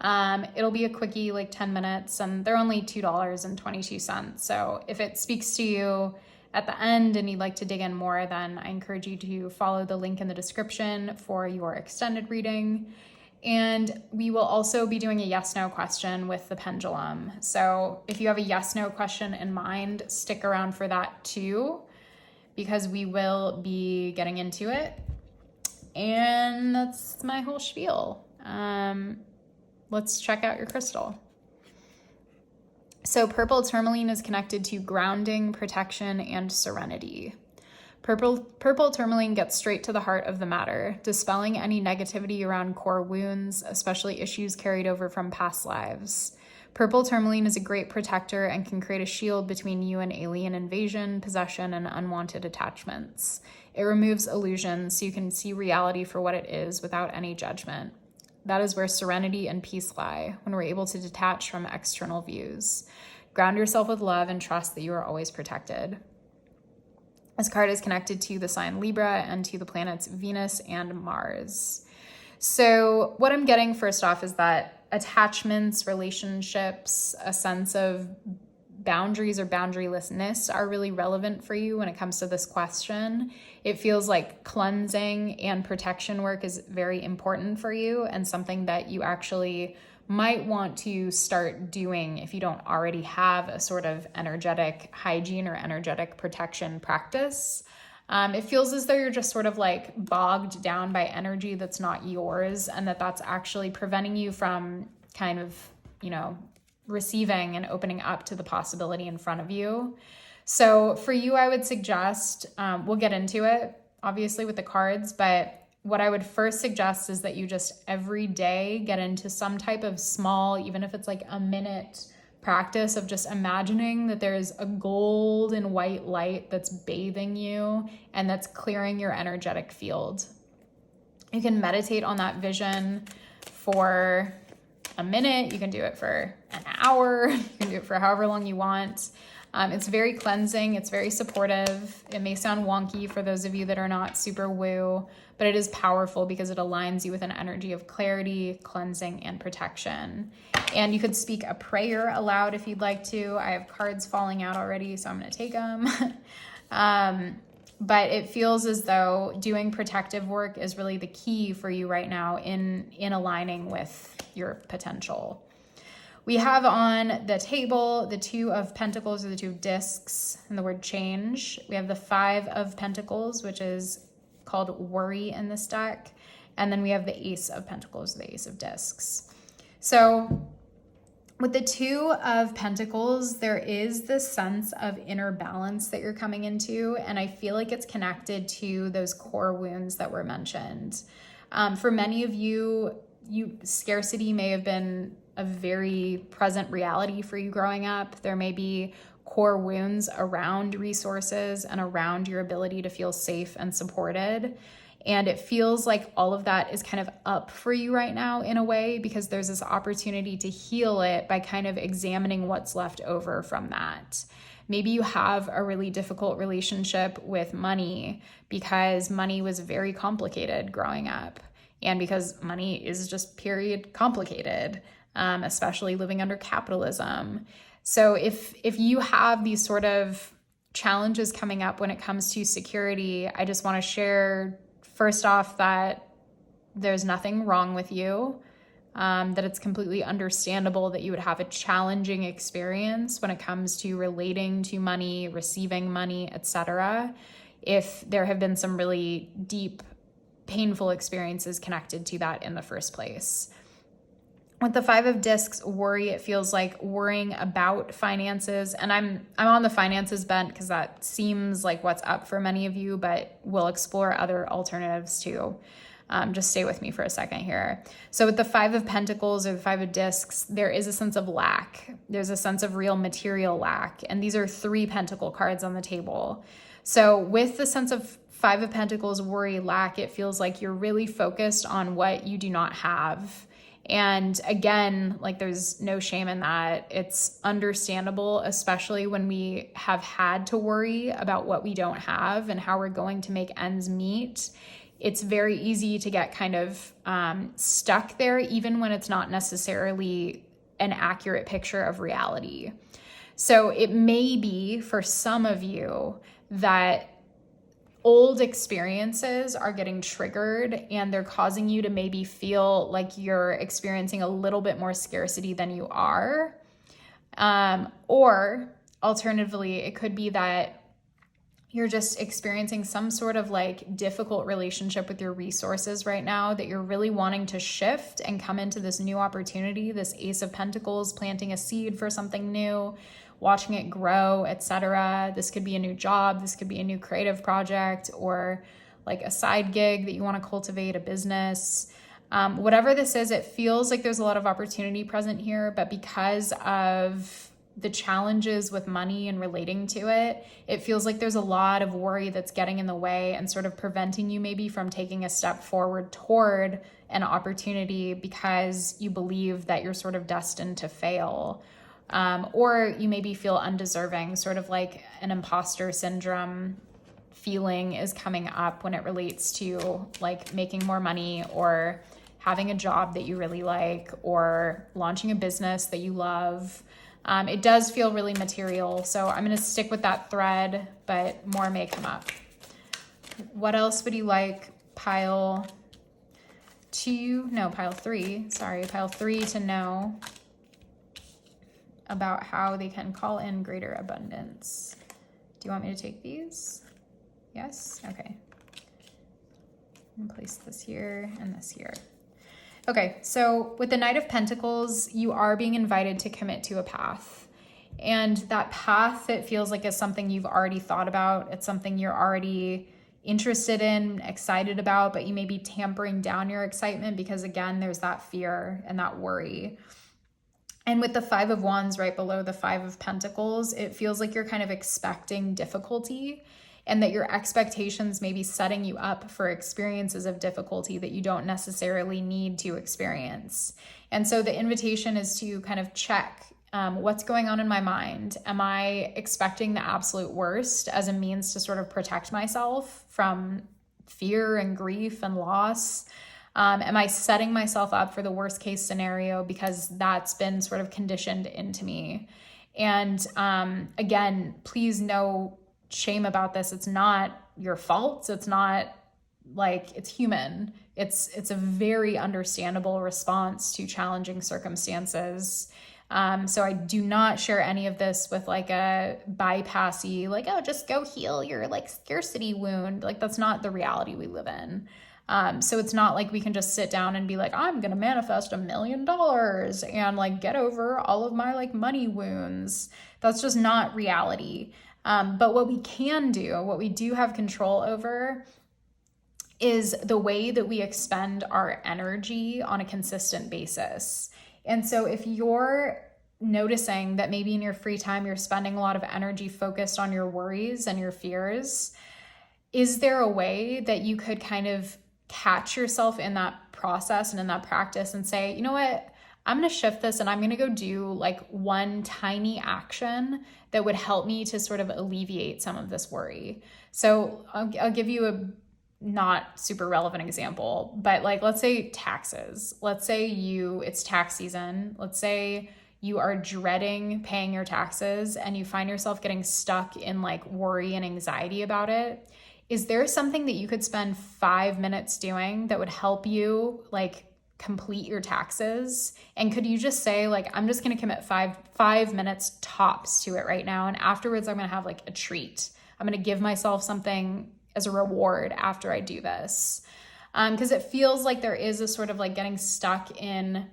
A: It'll be a quickie, like 10 minutes, and they're only $2.22. So if it speaks to you at the end and you'd like to dig in more, then I encourage you to follow the link in the description for your extended reading. And we will also be doing a yes/no question with the pendulum. So if you have a yes/no question in mind, stick around for that too, because we will be getting into it. And that's my whole spiel. Let's check out your crystal. So purple tourmaline is connected to grounding, protection, and serenity. Purple tourmaline gets straight to the heart of the matter, dispelling any negativity around core wounds, especially issues carried over from past lives. Purple tourmaline is a great protector and can create a shield between you and alien invasion, possession, and unwanted attachments. It removes illusions so you can see reality for what it is without any judgment. That is where serenity and peace lie, when we're able to detach from external views. Ground yourself with love and trust that you are always protected. This card is connected to the sign Libra and to the planets Venus and Mars. So what I'm getting first off is that attachments, relationships, a sense of boundaries or boundarylessness are really relevant for you when it comes to this question. It feels like cleansing and protection work is very important for you and something that you actually might want to start doing if you don't already have a sort of energetic hygiene or energetic protection practice. It feels as though you're just sort of like bogged down by energy that's not yours, and that's actually preventing you from kind of, receiving and opening up to the possibility in front of you. So for you, I would suggest, we'll get into it obviously with the cards, but what I would first suggest is that you just every day get into some type of small, even if it's like a minute practice of just imagining that there's a gold and white light that's bathing you and that's clearing your energetic field. You can meditate on that vision for a minute. You can do it for an hour. You can do it for however long you want. It's very cleansing. It's very supportive. It may sound wonky for those of you that are not super woo, but it is powerful because it aligns you with an energy of clarity, cleansing, and protection. And you could speak a prayer aloud if you'd like to. I have cards falling out already, so I'm going to take them. But it feels as though doing protective work is really the key for you right now in aligning with your potential. We have on the table the 2 of Pentacles, or the 2 of Discs, and the word change. We have the 5 of Pentacles, which is called worry in this deck. And then we have the Ace of Pentacles, the Ace of Discs. So with the 2 of Pentacles, there is this sense of inner balance that you're coming into. And I feel like it's connected to those core wounds that were mentioned. For many of you, scarcity may have been a very present reality for you growing up. There may be core wounds around resources and around your ability to feel safe and supported. And it feels like all of that is kind of up for you right now in a way, because there's this opportunity to heal it by kind of examining what's left over from that. Maybe you have a really difficult relationship with money because money was very complicated growing up, and because money is just period complicated, especially living under capitalism. So if you have these sort of challenges coming up when it comes to security, I just want to share first off that there's nothing wrong with you, that it's completely understandable that you would have a challenging experience when it comes to relating to money, receiving money, etc. if there have been some really deep, painful experiences connected to that in the first place. With the 5 of Discs, worry, it feels like worrying about finances. And I'm on the finances bent because that seems like what's up for many of you, but we'll explore other alternatives too. Just stay with me for a second here. So with the 5 of Pentacles or the 5 of Discs, there is a sense of lack. There's a sense of real material lack. And these are 3 Pentacle cards on the table. So with the sense of 5 of Pentacles, worry, lack, it feels like you're really focused on what you do not have. And again, like there's no shame in that. It's understandable, especially when we have had to worry about what we don't have and how we're going to make ends meet. It's very easy to get kind of stuck there, even when it's not necessarily an accurate picture of reality. So it may be for some of you that old experiences are getting triggered and they're causing you to maybe feel like you're experiencing a little bit more scarcity than you are. Or alternatively, it could be that you're just experiencing some sort of like difficult relationship with your resources right now that you're really wanting to shift and come into this new opportunity, this Ace of Pentacles, planting a seed for something new, watching it grow, etc. This could be a new job. This could be a new creative project or like a side gig that you want to cultivate, a business. Whatever this is, it feels like there's a lot of opportunity present here, but because of the challenges with money and relating to it, it feels like there's a lot of worry that's getting in the way and sort of preventing you maybe from taking a step forward toward an opportunity because you believe that you're sort of destined to fail. Or you maybe feel undeserving, sort of like an imposter syndrome feeling is coming up when it relates to like making more money or having a job that you really like or launching a business that you love. It does feel really material, so I'm going to stick with that thread, but more may come up. What else would you like pile 3 to know about how they can call in greater abundance? Do you want me to take these? Yes? Okay. And place this here and this here. Okay, so with the Knight of Pentacles, you are being invited to commit to a path. And that path, it feels like is something you've already thought about. It's something you're already interested in, excited about, but you may be tampering down your excitement because again, there's that fear and that worry. And with the 5 of Wands right below the 5 of Pentacles, it feels like you're kind of expecting difficulty and that your expectations may be setting you up for experiences of difficulty that you don't necessarily need to experience. And so the invitation is to kind of check what's going on in my mind. Am I expecting the absolute worst as a means to sort of protect myself from fear and grief and loss? Am I setting myself up for the worst case scenario because that's been sort of conditioned into me? And again, please no shame about this. It's not your fault. It's not like it's human. It's a very understandable response to challenging circumstances. So I do not share any of this with like a bypassy, like, oh, just go heal your like scarcity wound. Like that's not the reality we live in. So it's not like we can just sit down and be like, I'm going to manifest $1 million and like get over all of my like money wounds. That's just not reality. But what we can do, what we do have control over, is the way that we expend our energy on a consistent basis. And so if you're noticing that maybe in your free time, you're spending a lot of energy focused on your worries and your fears, is there a way that you could kind of catch yourself in that process and in that practice and say, you know what, I'm going to shift this and I'm going to go do like one tiny action that would help me to sort of alleviate some of this worry. So I'll give you a not super relevant example, but like, let's say taxes. Let's say it's tax season. Let's say you are dreading paying your taxes and you find yourself getting stuck in like worry and anxiety about it. Is there something that you could spend 5 minutes doing that would help you like complete your taxes? And could you just say like, I'm just going to commit five minutes tops to it right now. And afterwards I'm going to have like a treat. I'm going to give myself something as a reward after I do this. Because it feels like there is a sort of like getting stuck in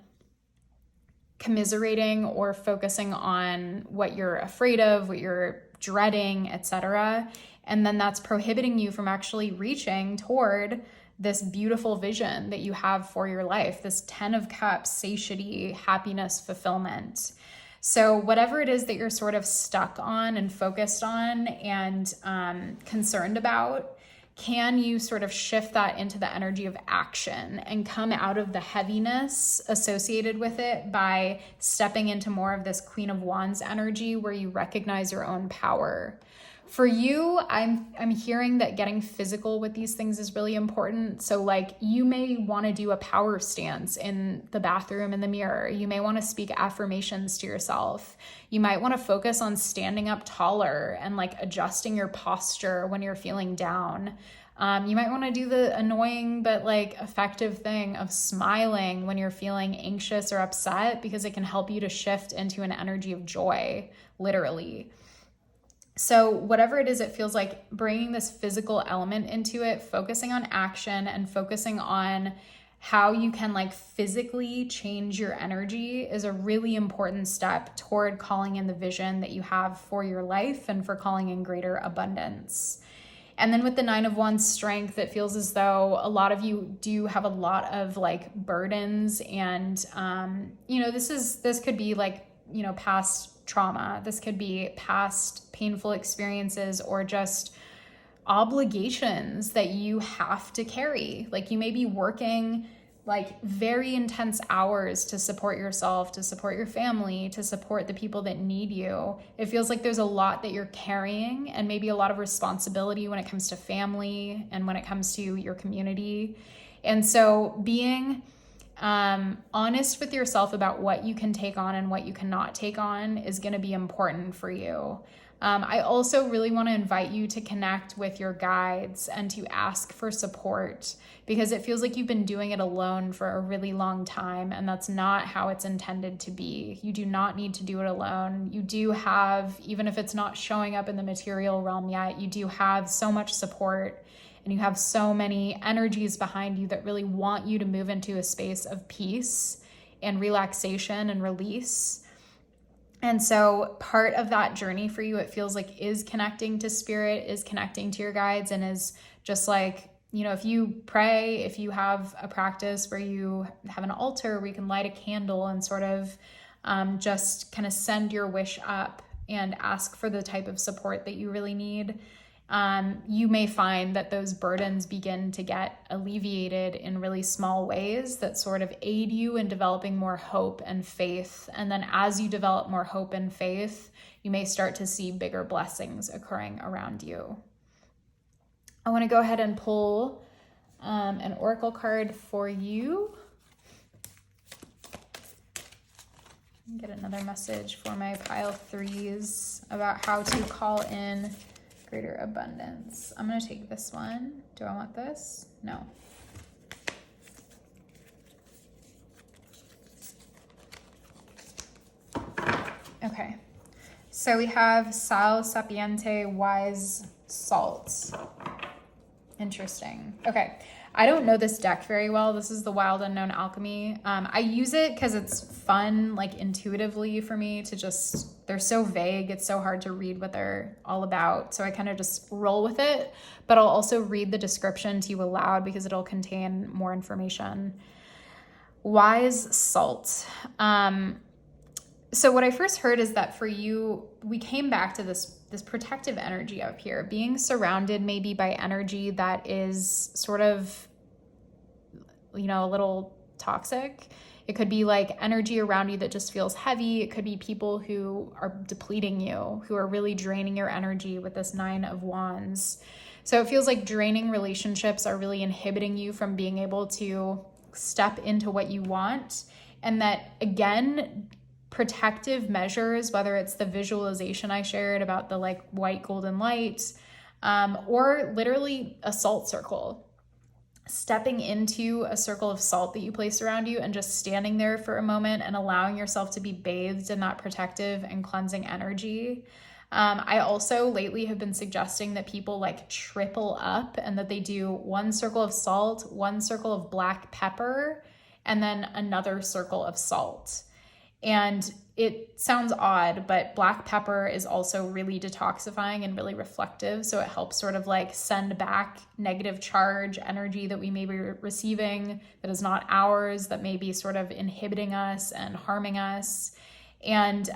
A: commiserating or focusing on what you're afraid of, what you're dreading, etc. And then that's prohibiting you from actually reaching toward this beautiful vision that you have for your life, this 10 of Cups, satiety, happiness, fulfillment. So whatever it is that you're sort of stuck on and focused on and concerned about, can you sort of shift that into the energy of action and come out of the heaviness associated with it by stepping into more of this Queen of Wands energy where you recognize your own power? For you, I'm hearing that getting physical with these things is really important. So like you may want to do a power stance in the bathroom in the mirror. You may want to speak affirmations to yourself. You might want to focus on standing up taller and like adjusting your posture when you're feeling down. You might want to do the annoying but like effective thing of smiling when you're feeling anxious or upset, because it can help you to shift into an energy of joy, literally. So whatever it is, it feels like bringing this physical element into it, focusing on action and focusing on how you can like physically change your energy is a really important step toward calling in the vision that you have for your life and for calling in greater abundance. And then with the 9 of Wands strength, it feels as though a lot of you do have a lot of like burdens and, this could be like, past trauma. This could be past painful experiences or just obligations that you have to carry. Like you may be working like very intense hours to support yourself, to support your family, to support the people that need you. It feels like there's a lot that you're carrying and maybe a lot of responsibility when it comes to family and when it comes to your community. And so being honest with yourself about what you can take on and what you cannot take on is going to be important for you. I also really want to invite you to connect with your guides and to ask for support, because it feels like you've been doing it alone for a really long time, and that's not how it's intended to be. You do not need to do it alone. You do have, even if it's not showing up in the material realm yet, you do have so much support. And you have so many energies behind you that really want you to move into a space of peace and relaxation and release. And so part of that journey for you, it feels like, is connecting to spirit, is connecting to your guides, and is just like, if you pray, if you have a practice where you have an altar where you can light a candle and sort of just kind of send your wish up and ask for the type of support that you really need, you may find that those burdens begin to get alleviated in really small ways that sort of aid you in developing more hope and faith. And then as you develop more hope and faith, you may start to see bigger blessings occurring around you. I want to go ahead and pull an oracle card for you. Get another message for my pile 3s about how to call in greater abundance. I'm going to take this one. Do I want this? No. Okay. So we have Sal Sapiente Wise Salt. Interesting. Okay. I don't know this deck very well. This is the Wild Unknown Alchemy. I use it because it's fun, like intuitively for me to just, they're so vague. It's so hard to read what they're all about. So I kind of just roll with it, but I'll also read the description to you aloud because it'll contain more information. Wise Salt. So what I first heard is that for you, we came back to this protective energy up here, being surrounded maybe by energy that is sort of, you know, a little toxic. It could be like energy around you that just feels heavy. It could be people who are depleting you, who are really draining your energy with this 9 of Wands. So it feels like draining relationships are really inhibiting you from being able to step into what you want. And that, again, protective measures, whether it's the visualization I shared about the like white golden light, or literally a salt circle, stepping into a circle of salt that you place around you and just standing there for a moment and allowing yourself to be bathed in that protective and cleansing energy. I also lately have been suggesting that people like triple up and that they do 1 circle of salt, 1 circle of black pepper, and then another circle of salt. And it sounds odd, but black pepper is also really detoxifying and really reflective. So it helps sort of like send back negative charge energy that we may be receiving that is not ours, that may be sort of inhibiting us and harming us. And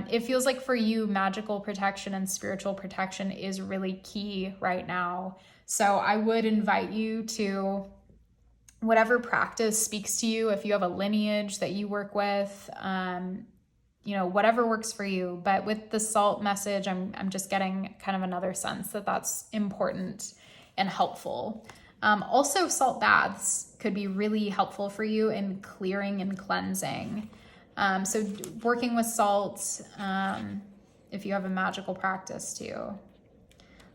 A: it feels like for you, magical protection and spiritual protection is really key right now. So I would invite you to whatever practice speaks to you. If you have a lineage that you work with, you know, whatever works for you. But with the salt message, I'm just getting kind of another sense that that's important and helpful. Also, salt baths could be really helpful for you in clearing and cleansing. So working with salt, if you have a magical practice too.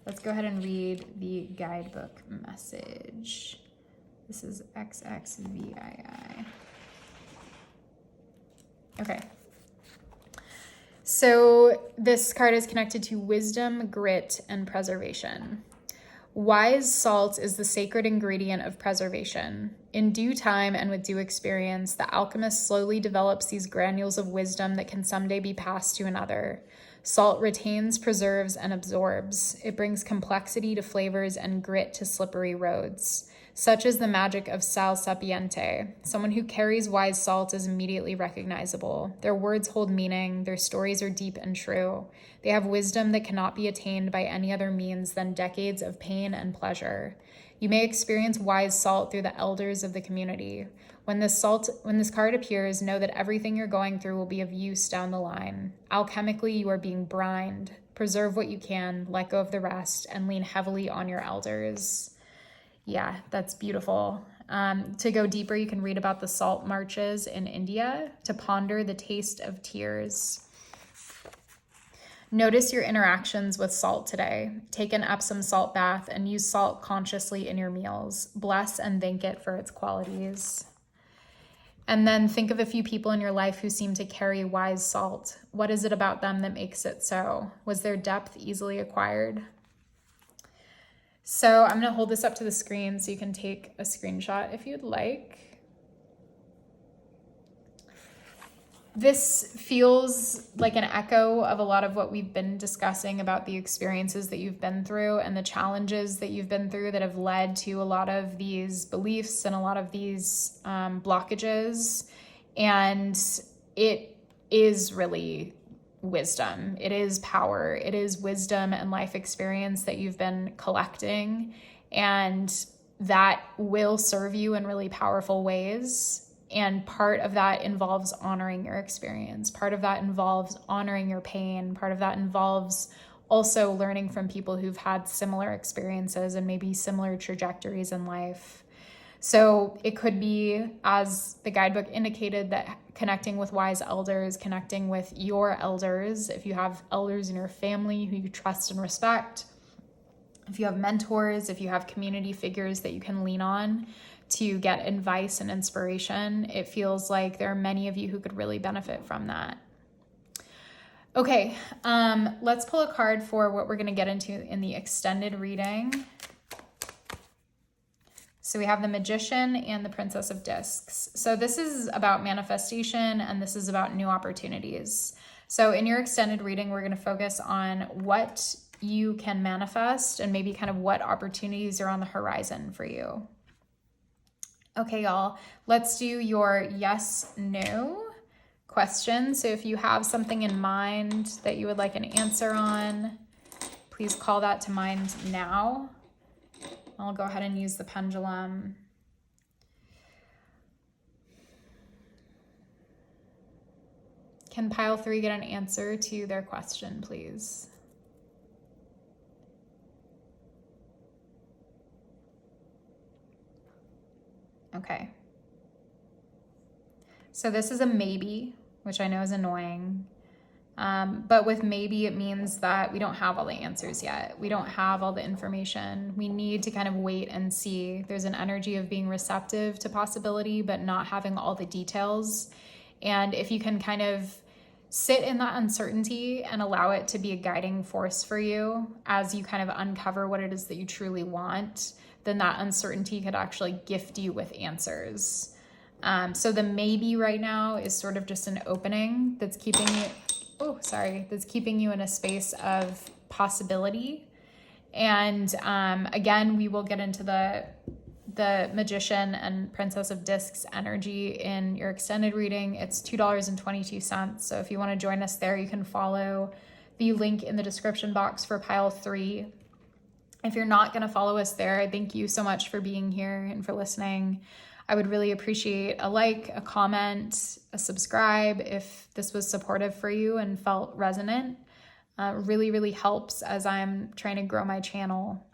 A: Let's go ahead and read the guidebook message. This is XXVII. Okay. So this card is connected to wisdom, grit, and preservation. Wise salt is the sacred ingredient of preservation. In due time and with due experience, the alchemist slowly develops these granules of wisdom that can someday be passed to another. Salt retains, preserves, and absorbs. It brings complexity to flavors and grit to slippery roads. Such is the magic of Sal Sapiente. Someone who carries wise salt is immediately recognizable. Their words hold meaning. Their stories are deep and true. They have wisdom that cannot be attained by any other means than decades of pain and pleasure. You may experience wise salt through the elders of the community. When this card appears, know that everything you're going through will be of use down the line. Alchemically, you are being brined. Preserve what you can, let go of the rest, and lean heavily on your elders. Yeah, that's beautiful. To go deeper, you can read about the salt marches in India to ponder the taste of tears. Notice your interactions with salt today. Take an Epsom salt bath and use salt consciously in your meals. Bless and thank it for its qualities. And then think of a few people in your life who seem to carry wise salt. What is it about them that makes it so? Was their depth easily acquired? So I'm going to hold this up to the screen so you can take a screenshot if you'd like. This feels like an echo of a lot of what we've been discussing about the experiences that you've been through and the challenges that you've been through that have led to a lot of these beliefs and a lot of these blockages. And it is really wisdom. It is power. It is wisdom and life experience that you've been collecting, and that will serve you in really powerful ways. And part of that involves honoring your experience. Part of that involves honoring your pain. Part of that involves also learning from people who've had similar experiences and maybe similar trajectories in life. So it could be, as the guidebook indicated, that connecting with wise elders, connecting with your elders, if you have elders in your family who you trust and respect, if you have mentors, if you have community figures that you can lean on to get advice and inspiration, it feels like there are many of you who could really benefit from that. Okay, let's pull a card for what we're going to get into in the extended reading. So we have the Magician and the Princess of Discs. So this is about manifestation, and this is about new opportunities. So in your extended reading, we're going to focus on what you can manifest and maybe kind of what opportunities are on the horizon for you. Okay, y'all, let's do your yes, no question. So if you have something in mind that you would like an answer on, please call that to mind now. I'll go ahead and use the pendulum. Can pile 3 get an answer to their question, please? Okay. So this is a maybe, which I know is annoying. But with maybe, it means that we don't have all the answers yet. We don't have all the information. We need to kind of wait and see. There's an energy of being receptive to possibility, but not having all the details. And if you can kind of sit in that uncertainty and allow it to be a guiding force for you as you kind of uncover what it is that you truly want, then that uncertainty could actually gift you with answers. So the maybe right now is sort of just an opening that's keeping you, that's keeping you in a space of possibility. And again, we will get into the Magician and Princess of Discs energy in your extended reading. It's $2.22. So if you want to join us there, you can follow the link in the description box for pile 3. If you're not going to follow us there, I thank you so much for being here and for listening. I would really appreciate a like, a comment, a subscribe if this was supportive for you and felt resonant. Really, really helps as I'm trying to grow my channel.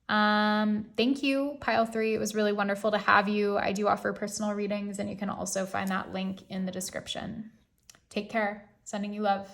A: Thank you, Pile 3. It was really wonderful to have you. I do offer personal readings, and you can also find that link in the description. Take care. Sending you love.